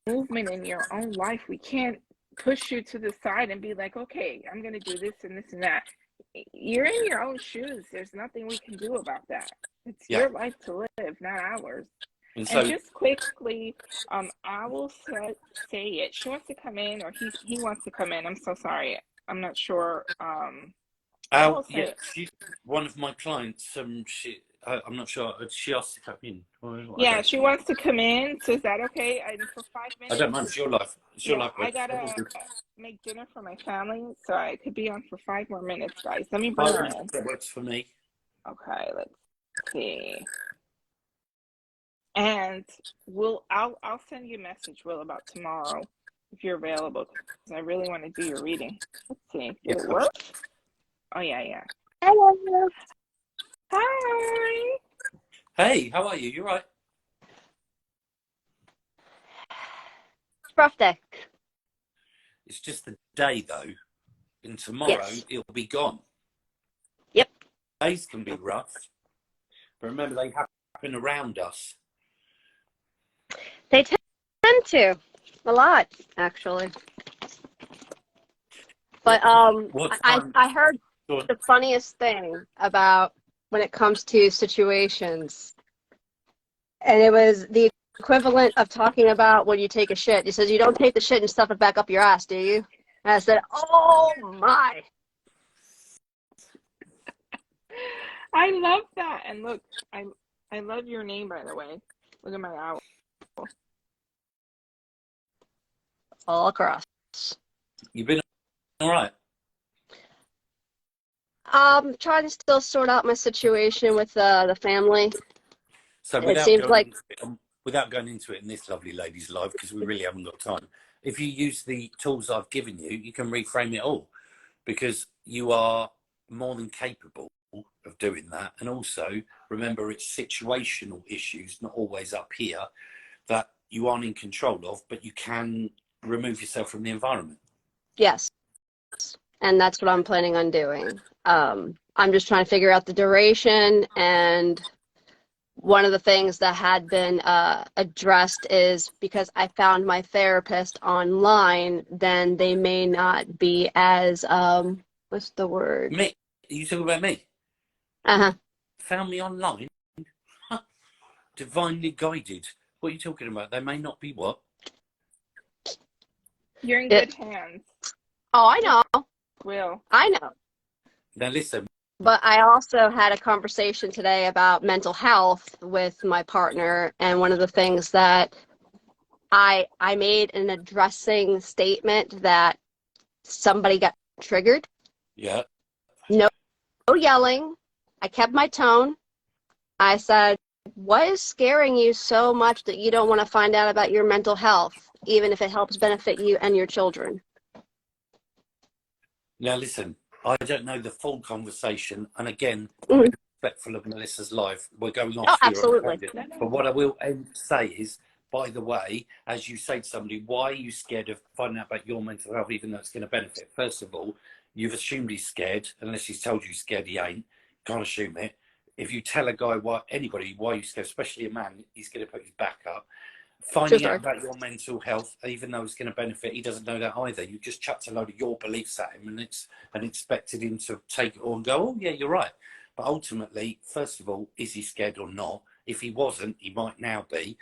movement in your own life. We can't push you to the side and be like, okay, I'm going to do this and this and that. You're in your own shoes. There's nothing we can do about that. It's your life to live, not ours. And just quickly, I will say it. She wants to come in, or he wants to come in. I'm so sorry. I'm not sure. She's one of my clients. I'm not sure. She asked to come in. Yeah, she wants to come in. So is that okay? And for 5 minutes. I don't mind. It's your life. It's your life. I gotta make dinner for my family, so I could be on for 5 more minutes, guys. Let me bring her in. That works for me. Okay, let's see. And I'll send you a message, Will, about tomorrow if you're available, because I really want to do your reading. Let's see. Did it work? Oh yeah. Hello. Hi. Hey, how are you? You right? It's a rough day. It's just the day though, and tomorrow it'll be gone. Yep. Days can be rough, but remember they happen around us. They tend to a lot, actually. But I heard the funniest thing about when it comes to situations, and it was the equivalent of talking about when you take a shit. He says you don't take the shit and stuff it back up your ass, do you? And I said, oh my. I love that. And look, I love your name, by the way. Look at my owl. All across. You've been all right? Trying to still sort out my situation with the family. So without going into it in this lovely lady's life, because we really haven't got time, if you use the tools I've given you, you can reframe it all, because you are more than capable of doing that. And also remember, it's situational issues, not always up here, that you aren't in control of, but you can remove yourself from the environment. Yes. And that's what I'm planning on doing. I'm just trying to figure out the duration, and one of the things that had been addressed is because I found my therapist online, then they may not be as, what's the word? Me? Are you talking about me? Uh-huh. Found me online? Divinely guided. What are you talking about? They may not be what? You're in good hands. Oh, I know. Will. I know. Now listen. But I also had a conversation today about mental health with my partner, and one of the things that I made an addressing statement that somebody got triggered. Yeah. No yelling. I kept my tone. I said, what is scaring you so much that you don't want to find out about your mental health, even if it helps benefit you and your children? Now listen, I don't know the full conversation, and again, Mhm. I'm respectful of Melissa's life. We're going Oh, off here on absolutely. tangent. But what I will say is, by the way, as you say to somebody, why are you scared of finding out about your mental health, even though it's going to benefit? First of all, you've assumed he's scared, unless he's told you he's scared. He ain't. Can't assume it. If you tell a guy, anybody, why you're scared, especially a man, he's going to put his back up. Finding out about your mental health, even though it's going to benefit, he doesn't know that either. You just chucked a load of your beliefs at him and expected him to take it all and go, oh yeah, you're right. But ultimately, first of all, is he scared or not? If he wasn't, he might now be.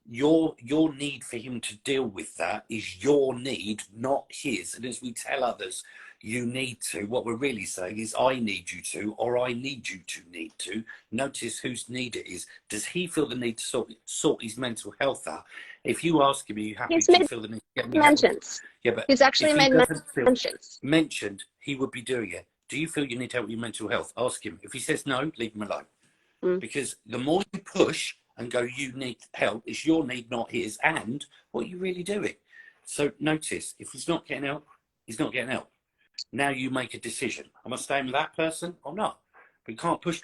Your need for him to deal with that is your need, not his. And as we tell others, you need to, what we're really saying is, I need you to, or I need you to need to. Notice whose need it is. Does he feel the need to sort his mental health out? If you ask him, are you happy? Do you feel the need to get mentions? Yeah, but he's actually if he made doesn't feel mentions. mentioned, he would be doing it. Do you feel you need help with your mental health? Ask him. If he says no, leave him alone. Because the more you push and go, you need help, it's your need, not his. And what are you really doing? So notice, if he's not getting help, he's not getting help. Now you make a decision. Am I staying with that person or not? But you can't push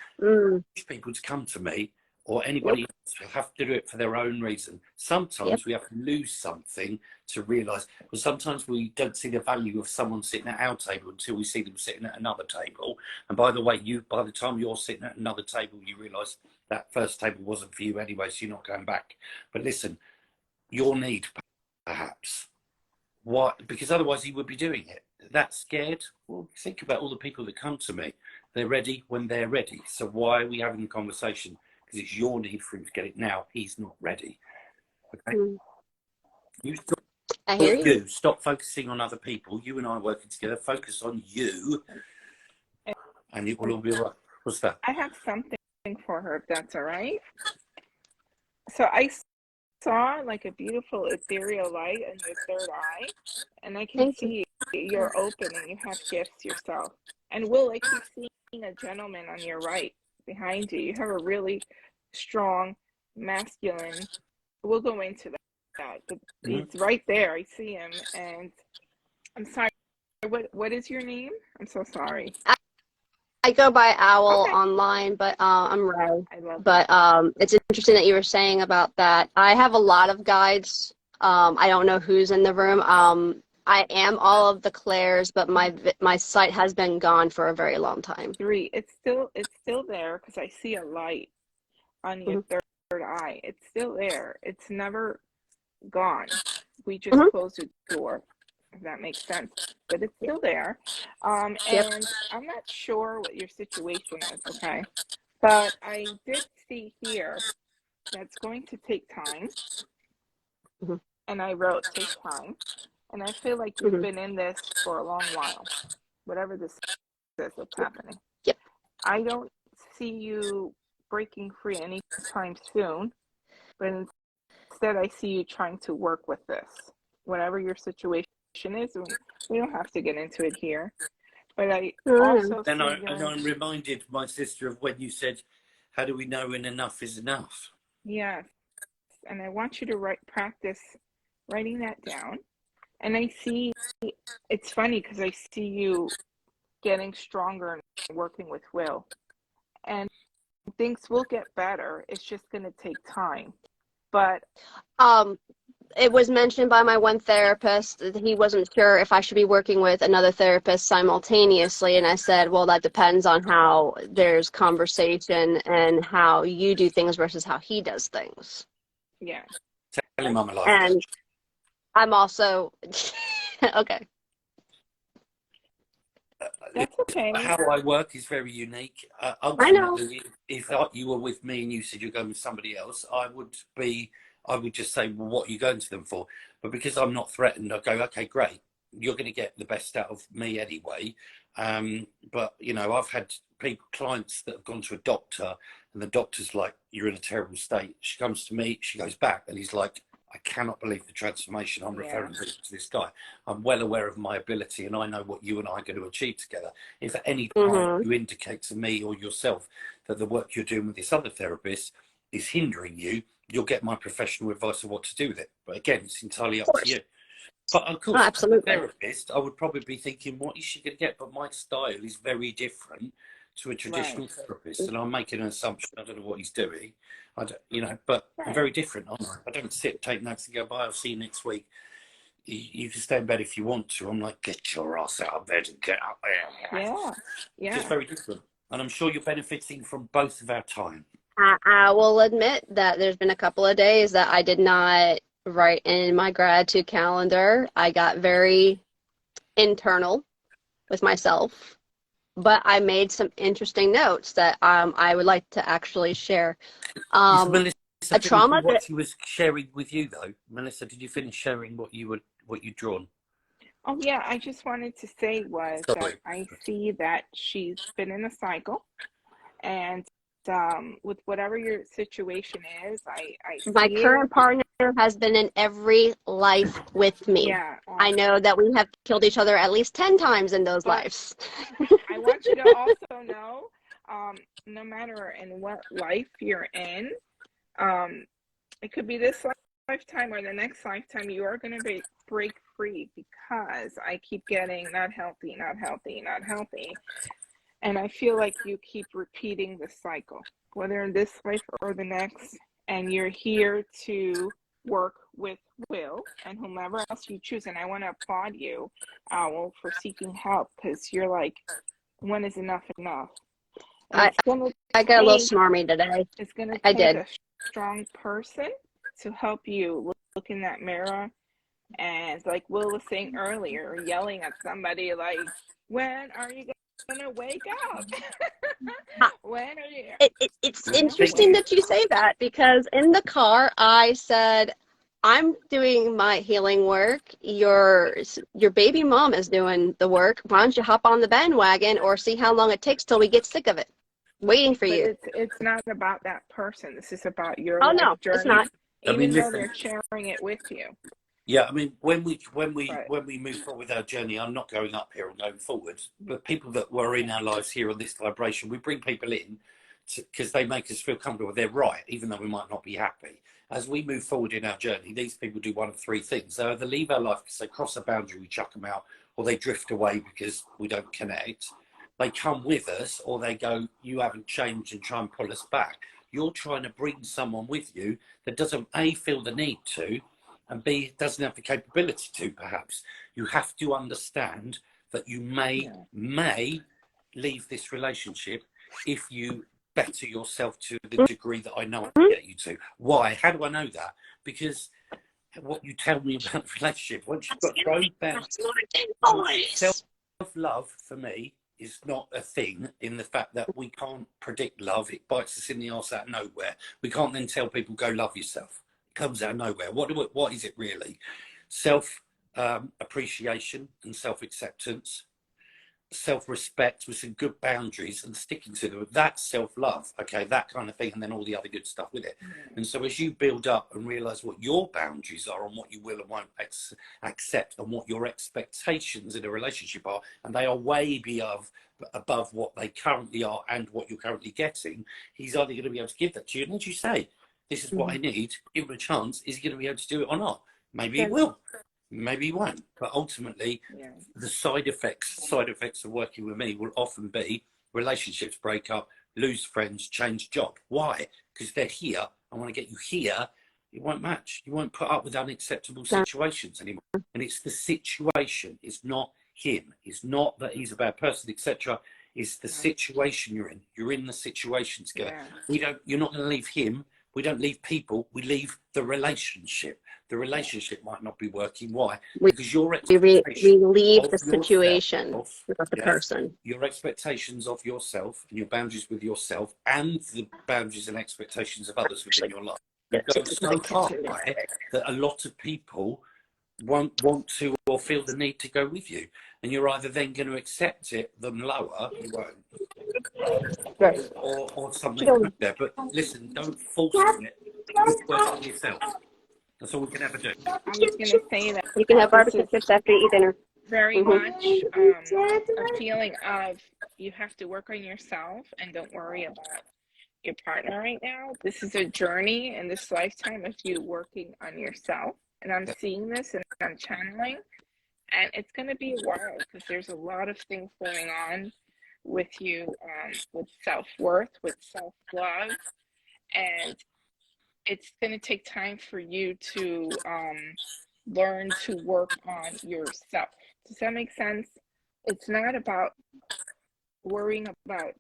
people to come to me, or anybody else. You have to do it for their own reason. Sometimes we have to lose something to realise. Well, sometimes we don't see the value of someone sitting at our table until we see them sitting at another table. And by the way, by the time you're sitting at another table, you realise that first table wasn't for you anyway, so you're not going back. But listen, your need, perhaps. Why? Because otherwise he would be doing it. That scared? Well, think about all the people that come to me. They're ready when they're ready. So why are we having a conversation? Because it's your need for him to get it now. He's not ready. Okay. I hear you. Stop focusing on other people. You and I are working together. Focus on you, and it will all be all right. What's that? I have something for her, if that's all right. So I saw like a beautiful ethereal light in your third eye, and I can see you're open and you have gifts yourself. And Will, I keep seeing a gentleman on your right behind you. You have a really strong masculine. We'll go into that. But he's right there. I see him, and I'm sorry. What is your name? I'm so sorry. I go by Owl online, but I'm Ray. But it's interesting that you were saying about that. I have a lot of guides. I don't know who's in the room. I am all of the Claires, but my site has been gone for a very long time. It's still there because I see a light on your third eye. It's still there. It's never gone. We just closed the door, if that makes sense. But it's still there. And I'm not sure what your situation is, okay? But I did see here that's going to take time. And I wrote take time. And I feel like you've been in this for a long while. Whatever this is that's happening. I don't see you breaking free anytime soon. But instead I see you trying to work with this. Whatever your situation is, we don't have to get into it here. But I also and I'm reminded, my sister, of when you said, how do we know when enough is enough? Yes. And I want you to practice writing that down. And I see, it's funny because I see you getting stronger and working with Will. And things will get better. It's just going to take time. But it was mentioned by my one therapist that he wasn't sure if I should be working with another therapist simultaneously. And I said, well, that depends on how there's conversation and how you do things versus how he does things. Yeah. Tell him I'm alive. And I'm also, okay. That's okay. How I work is very unique. I know. If you were with me and you said you're going with somebody else, I would just say, well, what are you going to them for? But because I'm not threatened, I go, okay, great. You're going to get the best out of me anyway. But, you know, I've had clients that have gone to a doctor and the doctor's like, you're in a terrible state. She comes to me, she goes back and he's like, I cannot believe the transformation. I'm referring to this guy. I'm well aware of my ability, and I know what you and I are going to achieve together. If at any time you indicate to me or yourself that the work you're doing with this other therapist is hindering you, you'll get my professional advice of what to do with it. But again, it's entirely up to you. But of course, as a therapist, I would probably be thinking, what is she going to get? But my style is very different to a traditional therapist, and I'm making an assumption. I don't know what he's doing. I don't, you know, but I'm very different. I don't sit, take notes, and go, bye, I'll see you next week. You can stay in bed if you want to. I'm like, get your ass out of bed and get out there. Yeah. Just very different. And I'm sure you're benefiting from both of our time. I will admit that there's been a couple of days that I did not write in my gratitude calendar. I got very internal with myself, but I made some interesting notes that I would like to actually share. Melissa, a trauma what he was sharing with you, though. Melissa, did you finish sharing what you'd drawn? Oh yeah, I just wanted to say that I see that she's been in a cycle, and with whatever your situation is, my current partner has been in every life with me. Yeah, I know that we have killed each other at least 10 times in those lives. I want you to also know, no matter in what life you're in, it could be this lifetime or the next lifetime, you are going to break free, because I keep getting not healthy, not healthy, not healthy. And I feel like you keep repeating the cycle, whether in this life or the next. And you're here to work with Will and whomever else you choose. And I want to applaud you, Owl, for seeking help, because you're like, when is enough enough? I got a little smarmy today. It's going to take a strong person to help you look in that mirror. And like Will was saying earlier, yelling at somebody like, when are you gonna wake up? When are you? It's interesting that you say that, because in the car I said, I'm doing my healing work. Your baby mom is doing the work. Why don't you hop on the bandwagon or see how long it takes till we get sick of it? Waiting for you. It's not about that person. This is about your journey. It's not. Even though they're sharing it with you. Yeah, I mean, when we move forward with our journey, I'm not going up here and going forwards, but people that were in our lives here on this vibration, we bring people in because they make us feel comfortable. They're right, even though we might not be happy. As we move forward in our journey, these people do one of three things. They either leave our life because they cross a boundary, we chuck them out, or they drift away because we don't connect. They come with us, or they go, you haven't changed, and try and pull us back. You're trying to bring someone with you that doesn't, A, feel the need to, and B, doesn't have the capability to, perhaps. You have to understand that you may leave this relationship if you better yourself to the degree that I know I can get you to. Why? How do I know that? Because what you tell me about the relationship, once you've got your own boundaries, self-love for me is not a thing, in the fact that we can't predict love. It bites us in the arse out of nowhere. We can't then tell people, go love yourself. Comes out of nowhere. What is it really? Self appreciation and self-acceptance, self-respect with some good boundaries and sticking to them. That's self-love, okay, that kind of thing, and then all the other good stuff with it. And so as you build up and realize what your boundaries are and what you will and won't accept, and what your expectations in a relationship are, and they are way above what they currently are and what you're currently getting, he's either going to be able to give that to you, and as you say, this is what I need, give him a chance. Is he going to be able to do it or not? Maybe he will, maybe he won't. But ultimately, the side effects of working with me will often be relationships break up, lose friends, change job. Why? Because they're here. I want to get you here. It won't match. You won't put up with unacceptable situations anymore. And it's the situation. It's not him. It's not that he's a bad person, etc. It's the situation you're in. You're in the situation together. You're not going to leave him. We don't leave people, we leave the relationship. The relationship might not be working. Why? Because your expectations we leave the situation, not the person. Your expectations of yourself and your boundaries with yourself and the boundaries and expectations of others within your life go so high that a lot of people won't want to or feel the need to go with you. And you're either then going to accept them lower, you won't. Or something there. But listen, don't force it. Work on yourself. That's all we can ever do. I was going to say that You can have this barbecue is chips after you eat dinner. very Mhm. much a feeling of you have to work on yourself and don't worry about your partner right now. This is a journey in this lifetime of you working on yourself. And I'm seeing this and I'm channeling. And it's going to be a while because there's a lot of things going on with you, with self-worth, with self-love. And it's going to take time for you to learn to work on yourself. Does that make sense? It's not about worrying about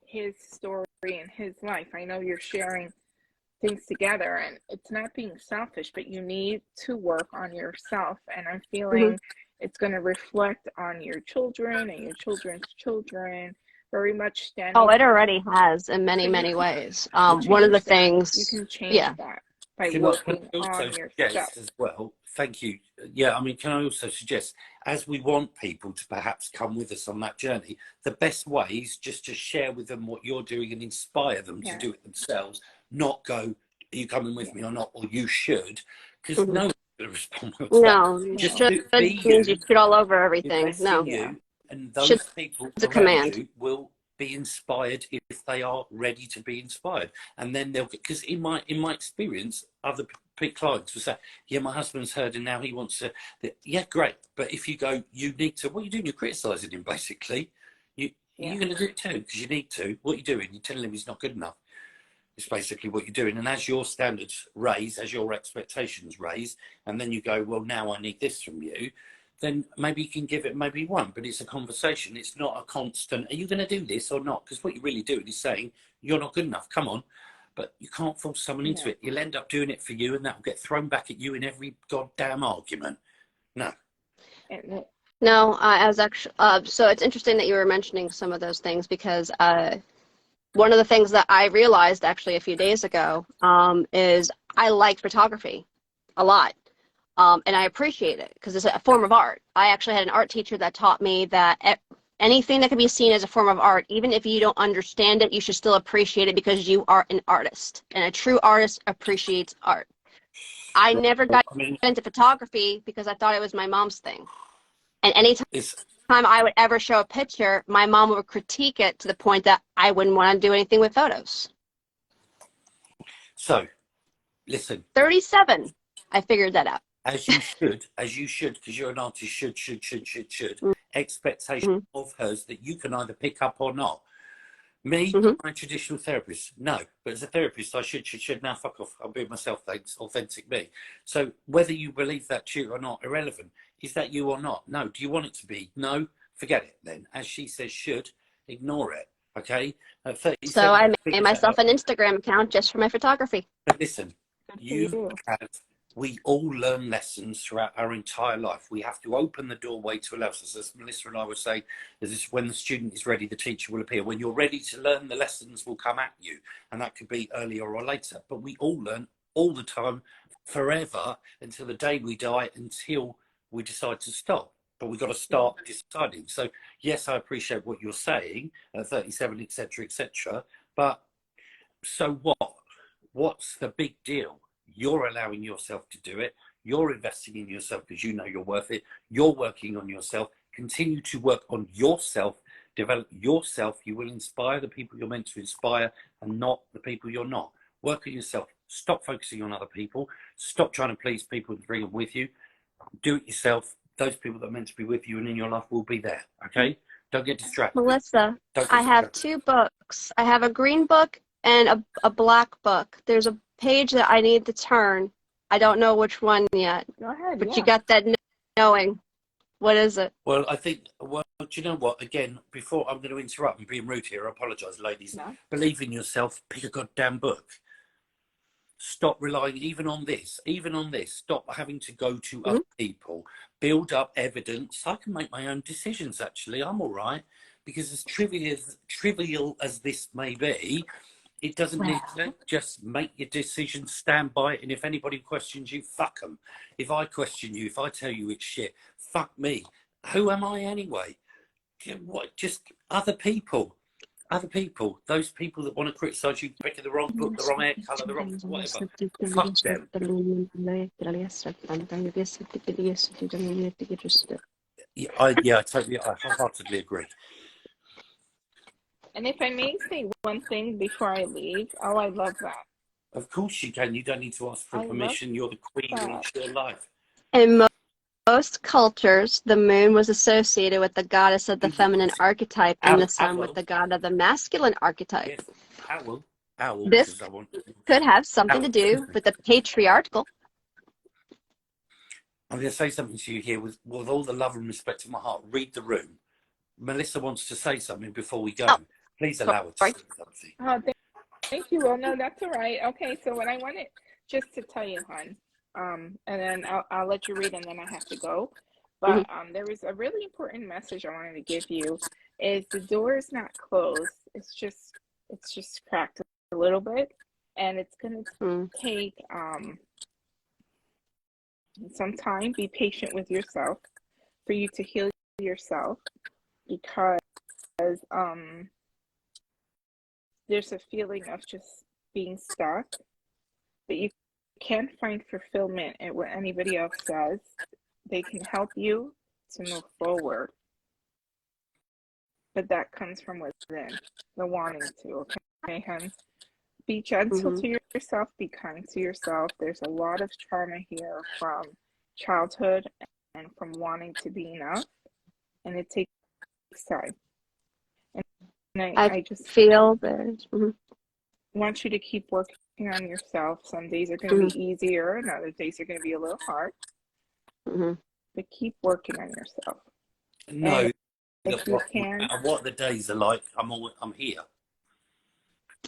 his story and his life. I know you're sharing things together and it's not being selfish, but you need to work on yourself. And I'm feeling it's going to reflect on your children and your children's children, very much standing. Oh, it already has in many, many ways. One of the things, you can change yeah. that by Can working I also on yourself. suggest as well? Thank you. Yeah, I mean, can I also suggest, as we want people to perhaps come with us on that journey, the best way is just to share with them what you're doing and inspire them to do it themselves, not go, are you coming with me or not, or you should, because no one's going to respond well to No, that. you Just should be means you, you should all over everything. invest No. in you, and those Should people is a around command. you will be inspired if they are ready to be inspired, and then they'll get, because in my experience, other clients will say, yeah, my husband's heard and now he wants to, yeah, great, but if you go, you need to, what are you doing? You're criticizing him, basically. You're going to do it too, because you need to. What you're doing, you're telling him he's not good enough. It's basically what you're doing. And as your standards raise, as your expectations raise, and then you go, well, now I need this from you, then maybe you can give it, maybe you won't, but it's a conversation. It's not a constant, are you going to do this or not? Because what you're really doing is saying, you're not good enough, come on. But you can't force someone into it. You'll end up doing it for you, and that will get thrown back at you in every goddamn argument. No. No, I was actually, so it's interesting that you were mentioning some of those things because one of the things that I realized actually a few days ago is I like photography a lot. And I appreciate it because it's a form of art. I actually had an art teacher that taught me that anything that can be seen as a form of art, even if you don't understand it, you should still appreciate it because you are an artist. And a true artist appreciates art. I never got into photography because I thought it was my mom's thing. And anytime I would ever show a picture, my mom would critique it to the point that I wouldn't want to do anything with photos. So, listen. 37, I figured that out. As you should, because you're an artist, should. Expectation of hers that you can either pick up or not. Me, my traditional therapist, no. But as a therapist, I should. Now, fuck off. I'll be myself, thanks. Authentic me. So whether you believe that tutor or not, irrelevant. Is that you or not? No. Do you want it to be? No. Forget it then. As she says should, ignore it. Okay? So I made myself an Instagram account just for my photography. But listen, we all learn lessons throughout our entire life. We have to open the doorway to allow us. As Melissa and I were saying, when the student is ready, the teacher will appear. When you're ready to learn, the lessons will come at you. And that could be earlier or later. But we all learn all the time, forever, until the day we die, until we decide to stop. But we've got to start deciding. So, yes, I appreciate what you're saying, 37, etc., etc. But so what? What's the big deal? You're allowing yourself to do it. You're investing in yourself because you know you're worth it. You're working on yourself. Continue to work on yourself. Develop yourself. You will inspire the people you're meant to inspire and not the people you're not. Work on yourself. Stop focusing on other people. Stop trying to please people and bring them with you. Do it yourself. Those people that are meant to be with you and in your life will be there. Okay? Don't get distracted. Melissa, I have 2 books. I have a green book and a black book. There's a page that I need to turn. I don't know which one yet. Go ahead. But you got that knowing. What is it? Well, I think, do you know what? Again, before I'm going to interrupt and being rude here, I apologise, ladies. No. Believe in yourself. Pick a goddamn book. Stop relying even on this. Stop having to go to other people. Build up evidence. I can make my own decisions, actually. I'm all right. Because as trivial as this may be, it doesn't need to. Just make your decision, stand by it, and if anybody questions you, fuck them. If I question you, if I tell you it's shit, fuck me. Who am I anyway? What? Just other people. Other people, those people that want to criticise you picking the wrong book, the wrong hair colour, the wrong whatever, fuck them. I wholeheartedly agree. And if I may say one thing before I leave, oh, I love that. Of course you can. You don't need to ask for permission. You're the queen and it's your life. In most cultures, the moon was associated with the goddess of the feminine archetype and the sun with the god of the masculine archetype. Yes. Owl. This could have something to do with the patriarchal. I'm going to say something to you here with all the love and respect in my heart. Read the room. Melissa wants to say something before we go. Oh, please allow her to say something. Oh, thank you. Well, no, that's all right. Okay, so what I wanted just to tell you, hon, and then I'll let you read and then I have to go. But there was a really important message I wanted to give you is the door is not closed. It's just cracked a little bit, and it's going to take some time. Be patient with yourself for you to heal yourself, because there's a feeling of just being stuck, but you can't find fulfillment in what anybody else says. They can help you to move forward, but that comes from within, the wanting to. Okay, hon? Be gentle to yourself, be kind to yourself. There's a lot of trauma here from childhood and from wanting to be enough, and it takes time. And I just feel that want you to keep working on yourself. Some days are going to be easier, and other days are going to be a little hard. But keep working on yourself. No, if you can, what the days are like, I'm here.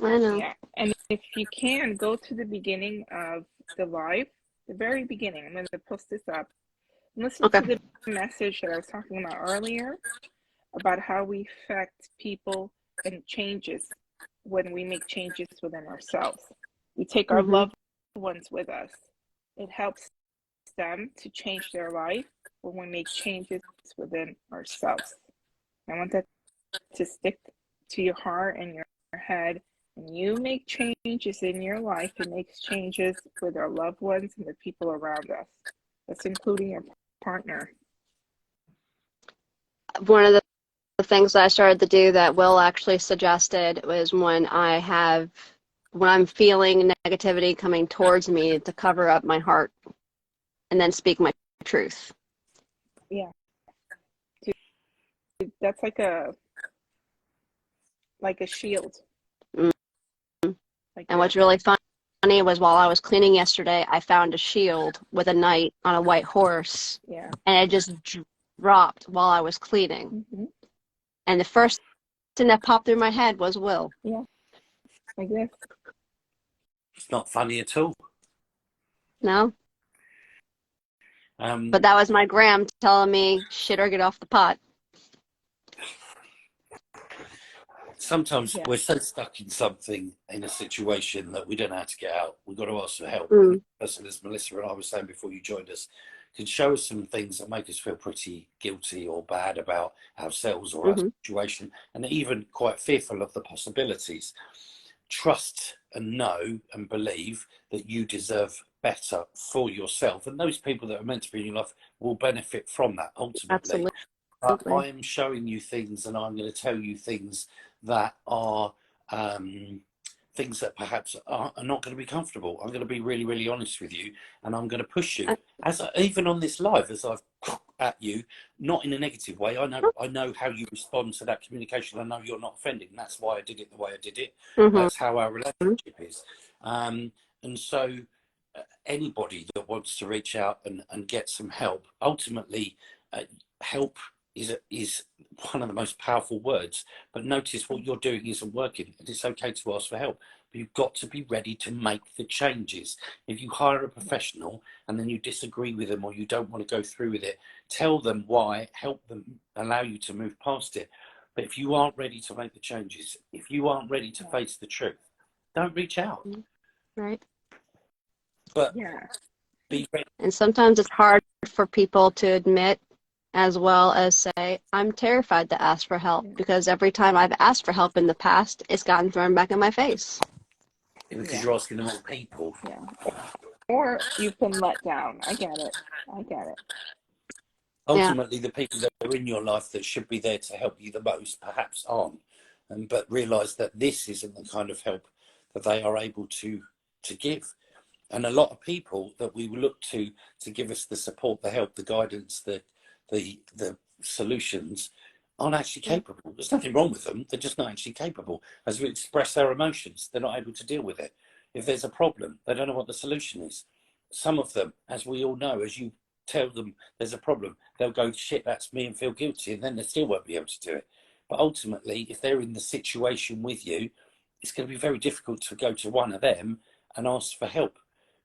I know. Yeah, and if you can, go to the beginning of the live, the very beginning. I'm going to post this up. Listen to the message that I was talking about earlier about how we affect people and changes when we make changes within ourselves. We take our loved ones with us. It helps them to change their life when we make changes within ourselves. I want that to stick to your heart and your head. When you make changes in your life, it makes changes with our loved ones and the people around us. That's including your partner. One of the things I started to do that Will actually suggested was when I'm feeling negativity coming towards me, to cover up my heart and then speak my truth. Yeah. That's like a shield. And what's really funny was while I was cleaning yesterday, I found a shield with a knight on a white horse. Yeah. And it just dropped while I was cleaning. And the first thing that popped through my head was Will. Yeah. Like this. It's not funny at all. No. But that was my gram telling me, shit or get off the pot. Sometimes we're so stuck in something, in a situation, that we don't know how to get out. We've got to ask for help. As Melissa and I were saying before you joined us, can show us some things that make us feel pretty guilty or bad about ourselves or our situation, and even quite fearful of the possibilities. Trust and know and believe that you deserve better for yourself, and those people that are meant to be in your life will benefit from that ultimately. Absolutely. But I am showing you things, and I'm going to tell you things that are things that perhaps are not going to be comfortable. I'm going to be really, really honest with you, and I'm going to push you. Even on this live, as I've at you, not in a negative way. I know how you respond to that communication. I know you're not offending. That's why I did it the way I did it. That's how our relationship is. And so anybody that wants to reach out and get some help, ultimately help is one of the most powerful words. But notice what you're doing isn't working, and it's okay to ask for help, but you've got to be ready to make the changes. If you hire a professional and then you disagree with them or you don't want to go through with it, tell them why, help them, allow you to move past it. But if you aren't ready to make the changes, if you aren't ready to face the truth, don't reach out. Right. But be ready. And sometimes it's hard for people to admit as well as say, I'm terrified to ask for help because every time I've asked for help in the past, it's gotten thrown back in my face. Because you're asking the wrong people. Yeah. Or you've been let down. I get it. I get it. Ultimately, the people that are in your life that should be there to help you the most perhaps aren't. But realise that this isn't the kind of help that they are able to give. And a lot of people that we look to give us the support, the help, the guidance, the solutions aren't actually capable. There's nothing wrong with them. They're just not actually capable. As we express their emotions, they're not able to deal with it. If there's a problem, they don't know what the solution is. Some of them, as we all know, as you tell them there's a problem, they'll go, shit, that's me, and feel guilty, and then they still won't be able to do it. But ultimately, if they're in the situation with you, it's going to be very difficult to go to one of them and ask for help.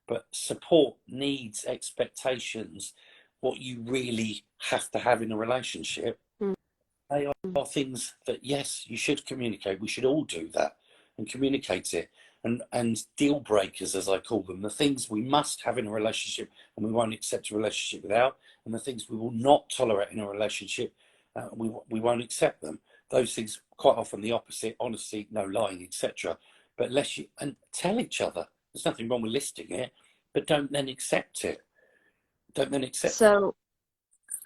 But support, needs, expectations, what you really have to have in a relationship, they are things that, yes, you should communicate. We should all do that and communicate it. And deal breakers, as I call them, the things we must have in a relationship and we won't accept a relationship without, and the things we will not tolerate in a relationship, we won't accept them. Those things, quite often the opposite, honesty, no lying, etc. But unless you, and tell each other, there's nothing wrong with listing it, but don't then accept it. Don't then accept it. So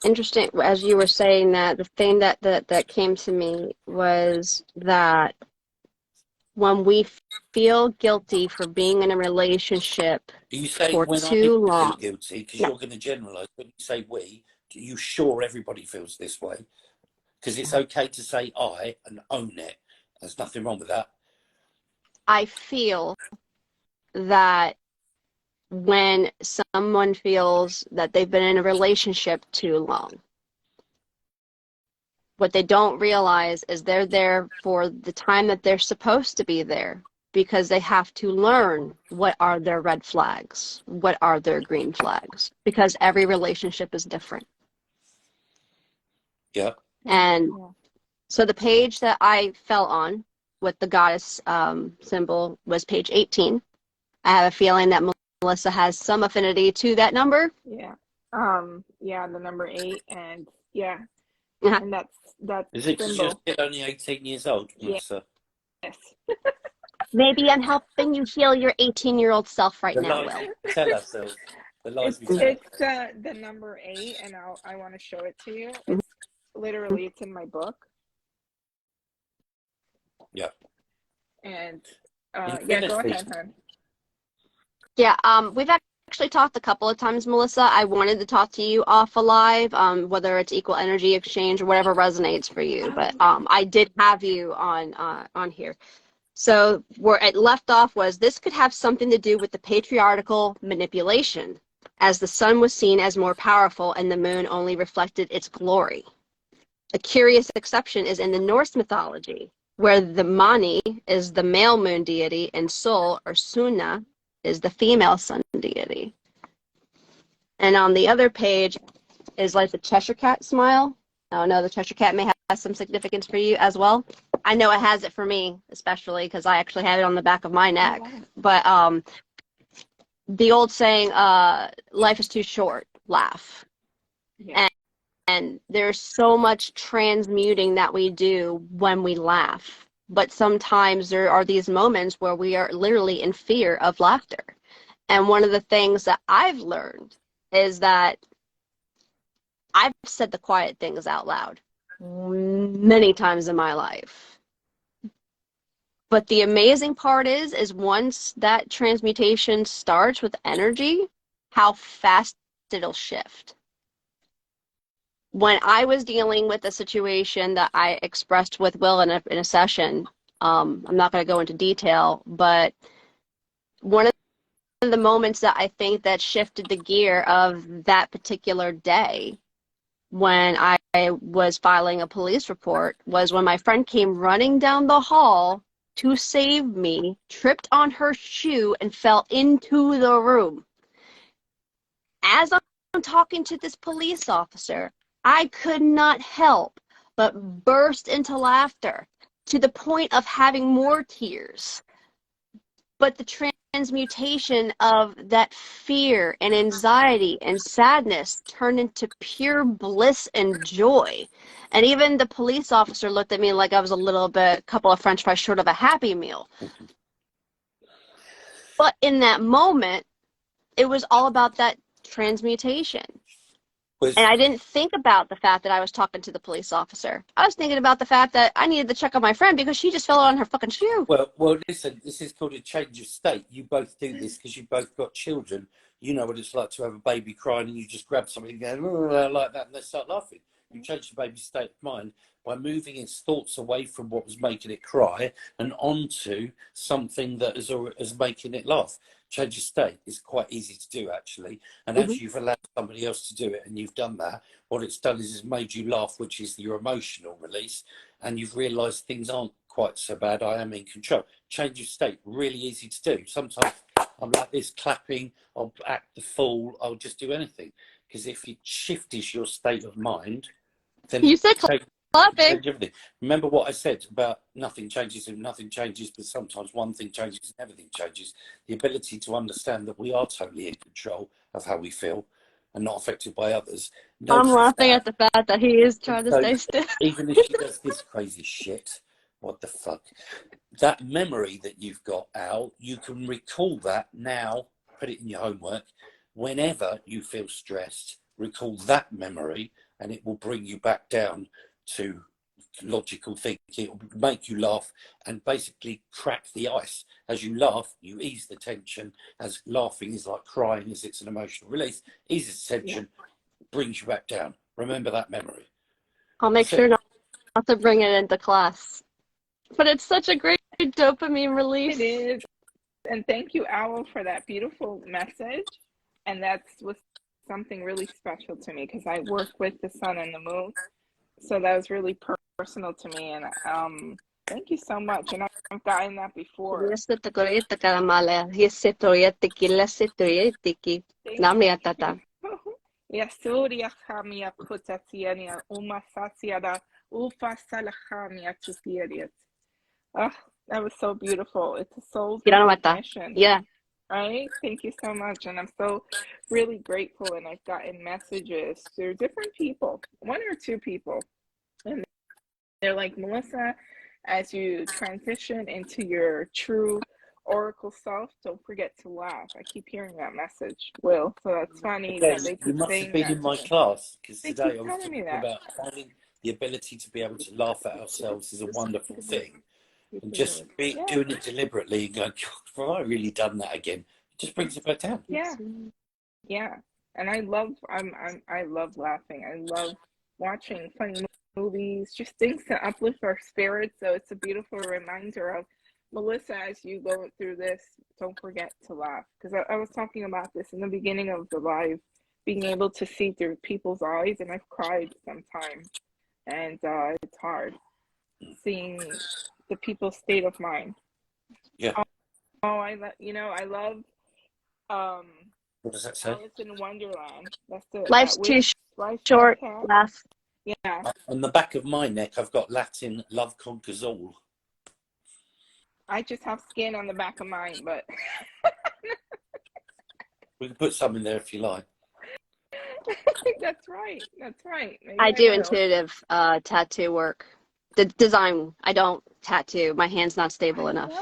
interesting, as you were saying that, the thing that came to me was that when we feel guilty for being in a relationship for too long. Guilty because you're going to generalize. When you say we, are you sure everybody feels this way? Because it's okay to say I and own it. There's nothing wrong with that. I feel that when someone feels that they've been in a relationship too long, what they don't realize is they're there for the time that they're supposed to be there, because they have to learn what are their red flags, what are their green flags, because every relationship is different. Yeah. And so the page that I fell on with the goddess symbol was page 18. I have a feeling that Melissa has some affinity to that number. Yeah. Yeah, the number 8, and and that's is it because you're symbol. still only 18 years old, Melissa? Yes. Maybe I'm helping you heal your 18-year-old self right now, Will. Tell ourselves. The lies we tell. It's the number 8, and I want to show it to you. It's literally, it's in my book. Yeah. And go ahead, hon. Yeah, we've actually talked a couple of times, Melissa. I wanted to talk to you off a live, whether it's equal energy exchange or whatever resonates for you. But I did have you on here. So where it left off was, this could have something to do with the patriarchal manipulation, as the sun was seen as more powerful and the moon only reflected its glory. A curious exception is in the Norse mythology, where the Mani is the male moon deity and Sol, or Suna, is the female sun deity. And on the other page is like the Cheshire Cat smile. Oh no, the Cheshire Cat may have some significance for you as well. I know it has it for me, especially because I actually have it on the back of my neck. But the old saying, life is too short, laugh. Yeah. And there's so much transmuting that we do when we laugh. But sometimes there are these moments where we are literally in fear of laughter. And one of the things that I've learned is that I've said the quiet things out loud many times in my life. But the amazing part is once that transmutation starts with energy, how fast it'll shift. When I was dealing with a situation that I expressed with Will in a session, I'm not going to go into detail, but one of the moments that I think that shifted the gear of that particular day when I was filing a police report was when my friend came running down the hall to save me, tripped on her shoe, and fell into the room. As I'm talking to this police officer, I could not help but burst into laughter to the point of having more tears. But the transmutation of that fear and anxiety and sadness turned into pure bliss and joy. And even the police officer looked at me like I was a couple of French fries short of a Happy Meal. But in that moment, it was all about that transmutation. And I didn't think about the fact that I was talking to the police officer. I was thinking about the fact that I needed to check on my friend because she just fell on her fucking shoe. Well, listen, this is called a change of state. You both do this because you both got children. You know what it's like to have a baby crying and you just grab something and go like that and they start laughing. You change the baby's state of mind by moving its thoughts away from what was making it cry and onto something that is making it laugh. Change of state is quite easy to do, actually. And as you've allowed somebody else to do it and you've done that, what it's done is it's made you laugh, which is your emotional release. And you've realised things aren't quite so bad. I am in control. Change of state, really easy to do. Sometimes I'm like this, clapping, I'll act the fool, I'll just do anything. Because if it shifts your state of mind, then you said clapping. Change everything. Remember what I said about nothing changes and nothing changes, but sometimes one thing changes and everything changes. The ability to understand that we are totally in control of how we feel and not affected by others. I'm laughing at the fact that he is trying to stay still. Even if she does this crazy shit, what the fuck? That memory that you've got, Al, you can recall that now, put it in your homework. Whenever you feel stressed, recall that memory and it will bring you back down to logical thinking. It will make you laugh and basically crack the ice. As you laugh, you ease the tension. As laughing is like crying, as it's an emotional release, eases the tension, brings you back down. Remember that memory. I'll make sure not to bring it into class. But it's such a great dopamine release. It is. And thank you, Owl, for that beautiful message. And that was something really special to me because I work with the sun and the moon. So that was really personal to me. And thank you so much. And I've gotten that before. Oh, that was so beautiful. It's a soul's mission. Yeah. Right? Thank you so much. And I'm so really grateful. And I've gotten messages through different people, one or two people. And they're like, Melissa, as you transition into your true oracle self, don't forget to laugh. I keep hearing that message, Will. So that's funny that they keep saying that. You must have been in my class because today I was talking about finding the ability to be able to laugh at ourselves is a wonderful thing. And just doing it deliberately and going, have I really done that again? It just brings it back down. Yeah. Yeah. And I love laughing. I love watching funny movies, just things to uplift our spirits. So it's a beautiful reminder of, Melissa, as you go through this, don't forget to laugh. Because I was talking about this in the beginning of the live, being able to see through people's eyes, and I've cried sometimes. And it's hard seeing the people's state of mind. Yeah. I love what does that say? Alice in Wonderland. That's the Life's too short. Laugh. Yeah. On the back of my neck, I've got Latin, love conquers all. I just have skin on the back of mine, but we can put some in there if you like. That's right. Maybe I do intuitive tattoo work. The design, I don't tattoo. My hand's not stable enough.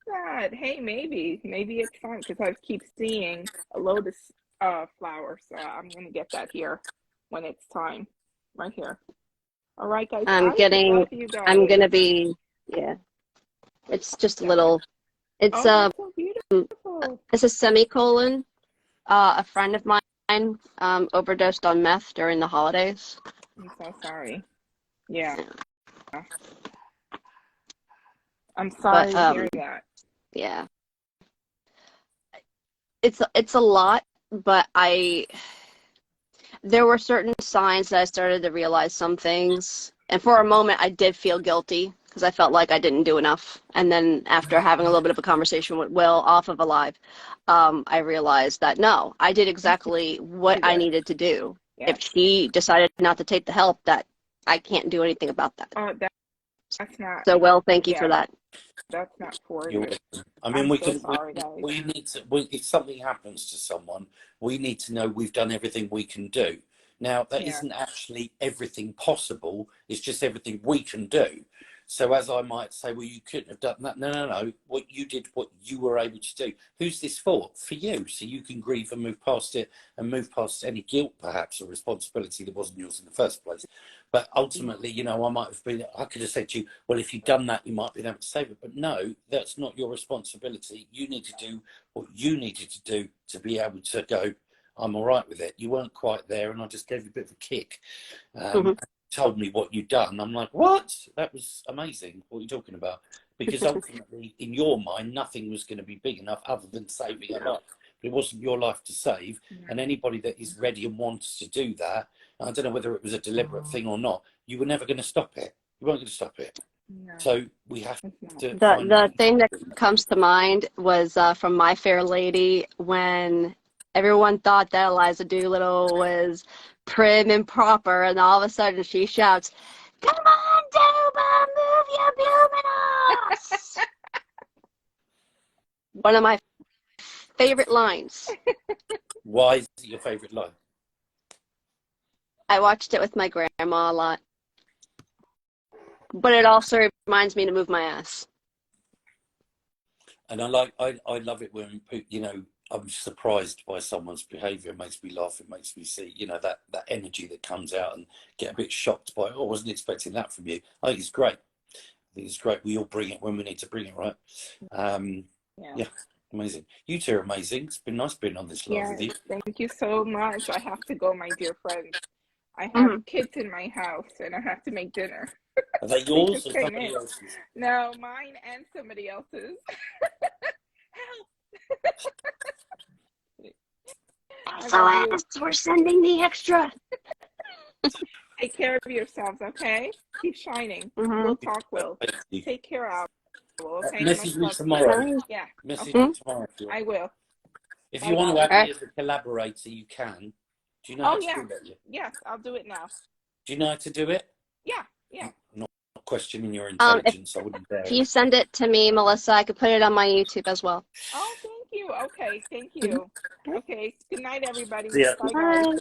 That. Hey, maybe it's fun because I keep seeing a lotus flower, so I'm gonna get that here when it's time, right here. All right, guys. I'm gonna be, yeah. It's just a little. It's so beautiful. It's a semicolon. A friend of mine overdosed on meth during the holidays. I'm so sorry. Yeah. I'm sorry to hear that. Yeah. It's a lot, but there were certain signs that I started to realize some things. And for a moment, I did feel guilty because I felt like I didn't do enough. And then after having a little bit of a conversation with Will off of a live, I realized that, no, I did exactly what I needed to do. Yeah. If she decided not to take the help, that I can't do anything about that. That's not. So, Will, thank you for that. that's not for You're you. welcome. I mean, I'm we so can. sorry, guys. We need to. If something happens to someone, we need to know we've done everything we can do. Now, that Yeah. isn't actually everything possible. It's just everything we can do. So, as I might say, well, you couldn't have done that. No, no, no. What you did, what you were able to do. Who's this for? For you, so you can grieve and move past it, and move past any guilt, perhaps, or responsibility that wasn't yours in the first place. But ultimately, you know, I could have said to you, well, if you'd done that, you might have been able to save it. But no, that's not your responsibility. You need to do what you needed to do to be able to go, I'm all right with it. You weren't quite there, and I just gave you a bit of a kick. Told me what you'd done. I'm like, what? That was amazing. What are you talking about? Because ultimately, in your mind, nothing was going to be big enough other than saving a life. It wasn't your life to save. And anybody that is ready and wants to do that, I don't know whether it was a deliberate thing or not, you were never going to stop it. You weren't going to stop it. Yeah. So we have to The thing that comes to mind was from My Fair Lady, when everyone thought that Eliza Doolittle was prim and proper, and all of a sudden she shouts, "Come on, Duba, move your blooming ass!" One of my favorite lines. Why is it your favourite line? I watched it with my grandma a lot. But it also reminds me to move my ass. And I love it when, you know, I'm surprised by someone's behaviour. It makes me laugh. It makes me see, you know, that energy that comes out, and get a bit shocked by, oh, I wasn't expecting that from you. I think it's great. I think it's great. We all bring it when we need to bring it, right? Yeah, amazing. You two are amazing. It's been nice being on this live with you. Thank you so much. I have to go, my dear friend. I have kids in my house, and I have to make dinner. Are they yours or somebody else's? No, mine and somebody else's. Help! SOS, we're sending the extra. Take care of yourselves, okay? Keep shining. We'll talk, Will. Take care out. Okay? Message me tomorrow. Yeah. Message me tomorrow. I will. If you want to add me as a collaborator, you can. Do you know how to do that? Yes, I'll do it now. Do you know how to do it? Yeah. I'm not questioning your intelligence. I wouldn't dare. If you send it to me, Melissa, I could put it on my YouTube as well. Oh, thank you. Okay, thank you. Okay, good night, everybody. Yeah. Bye, guys.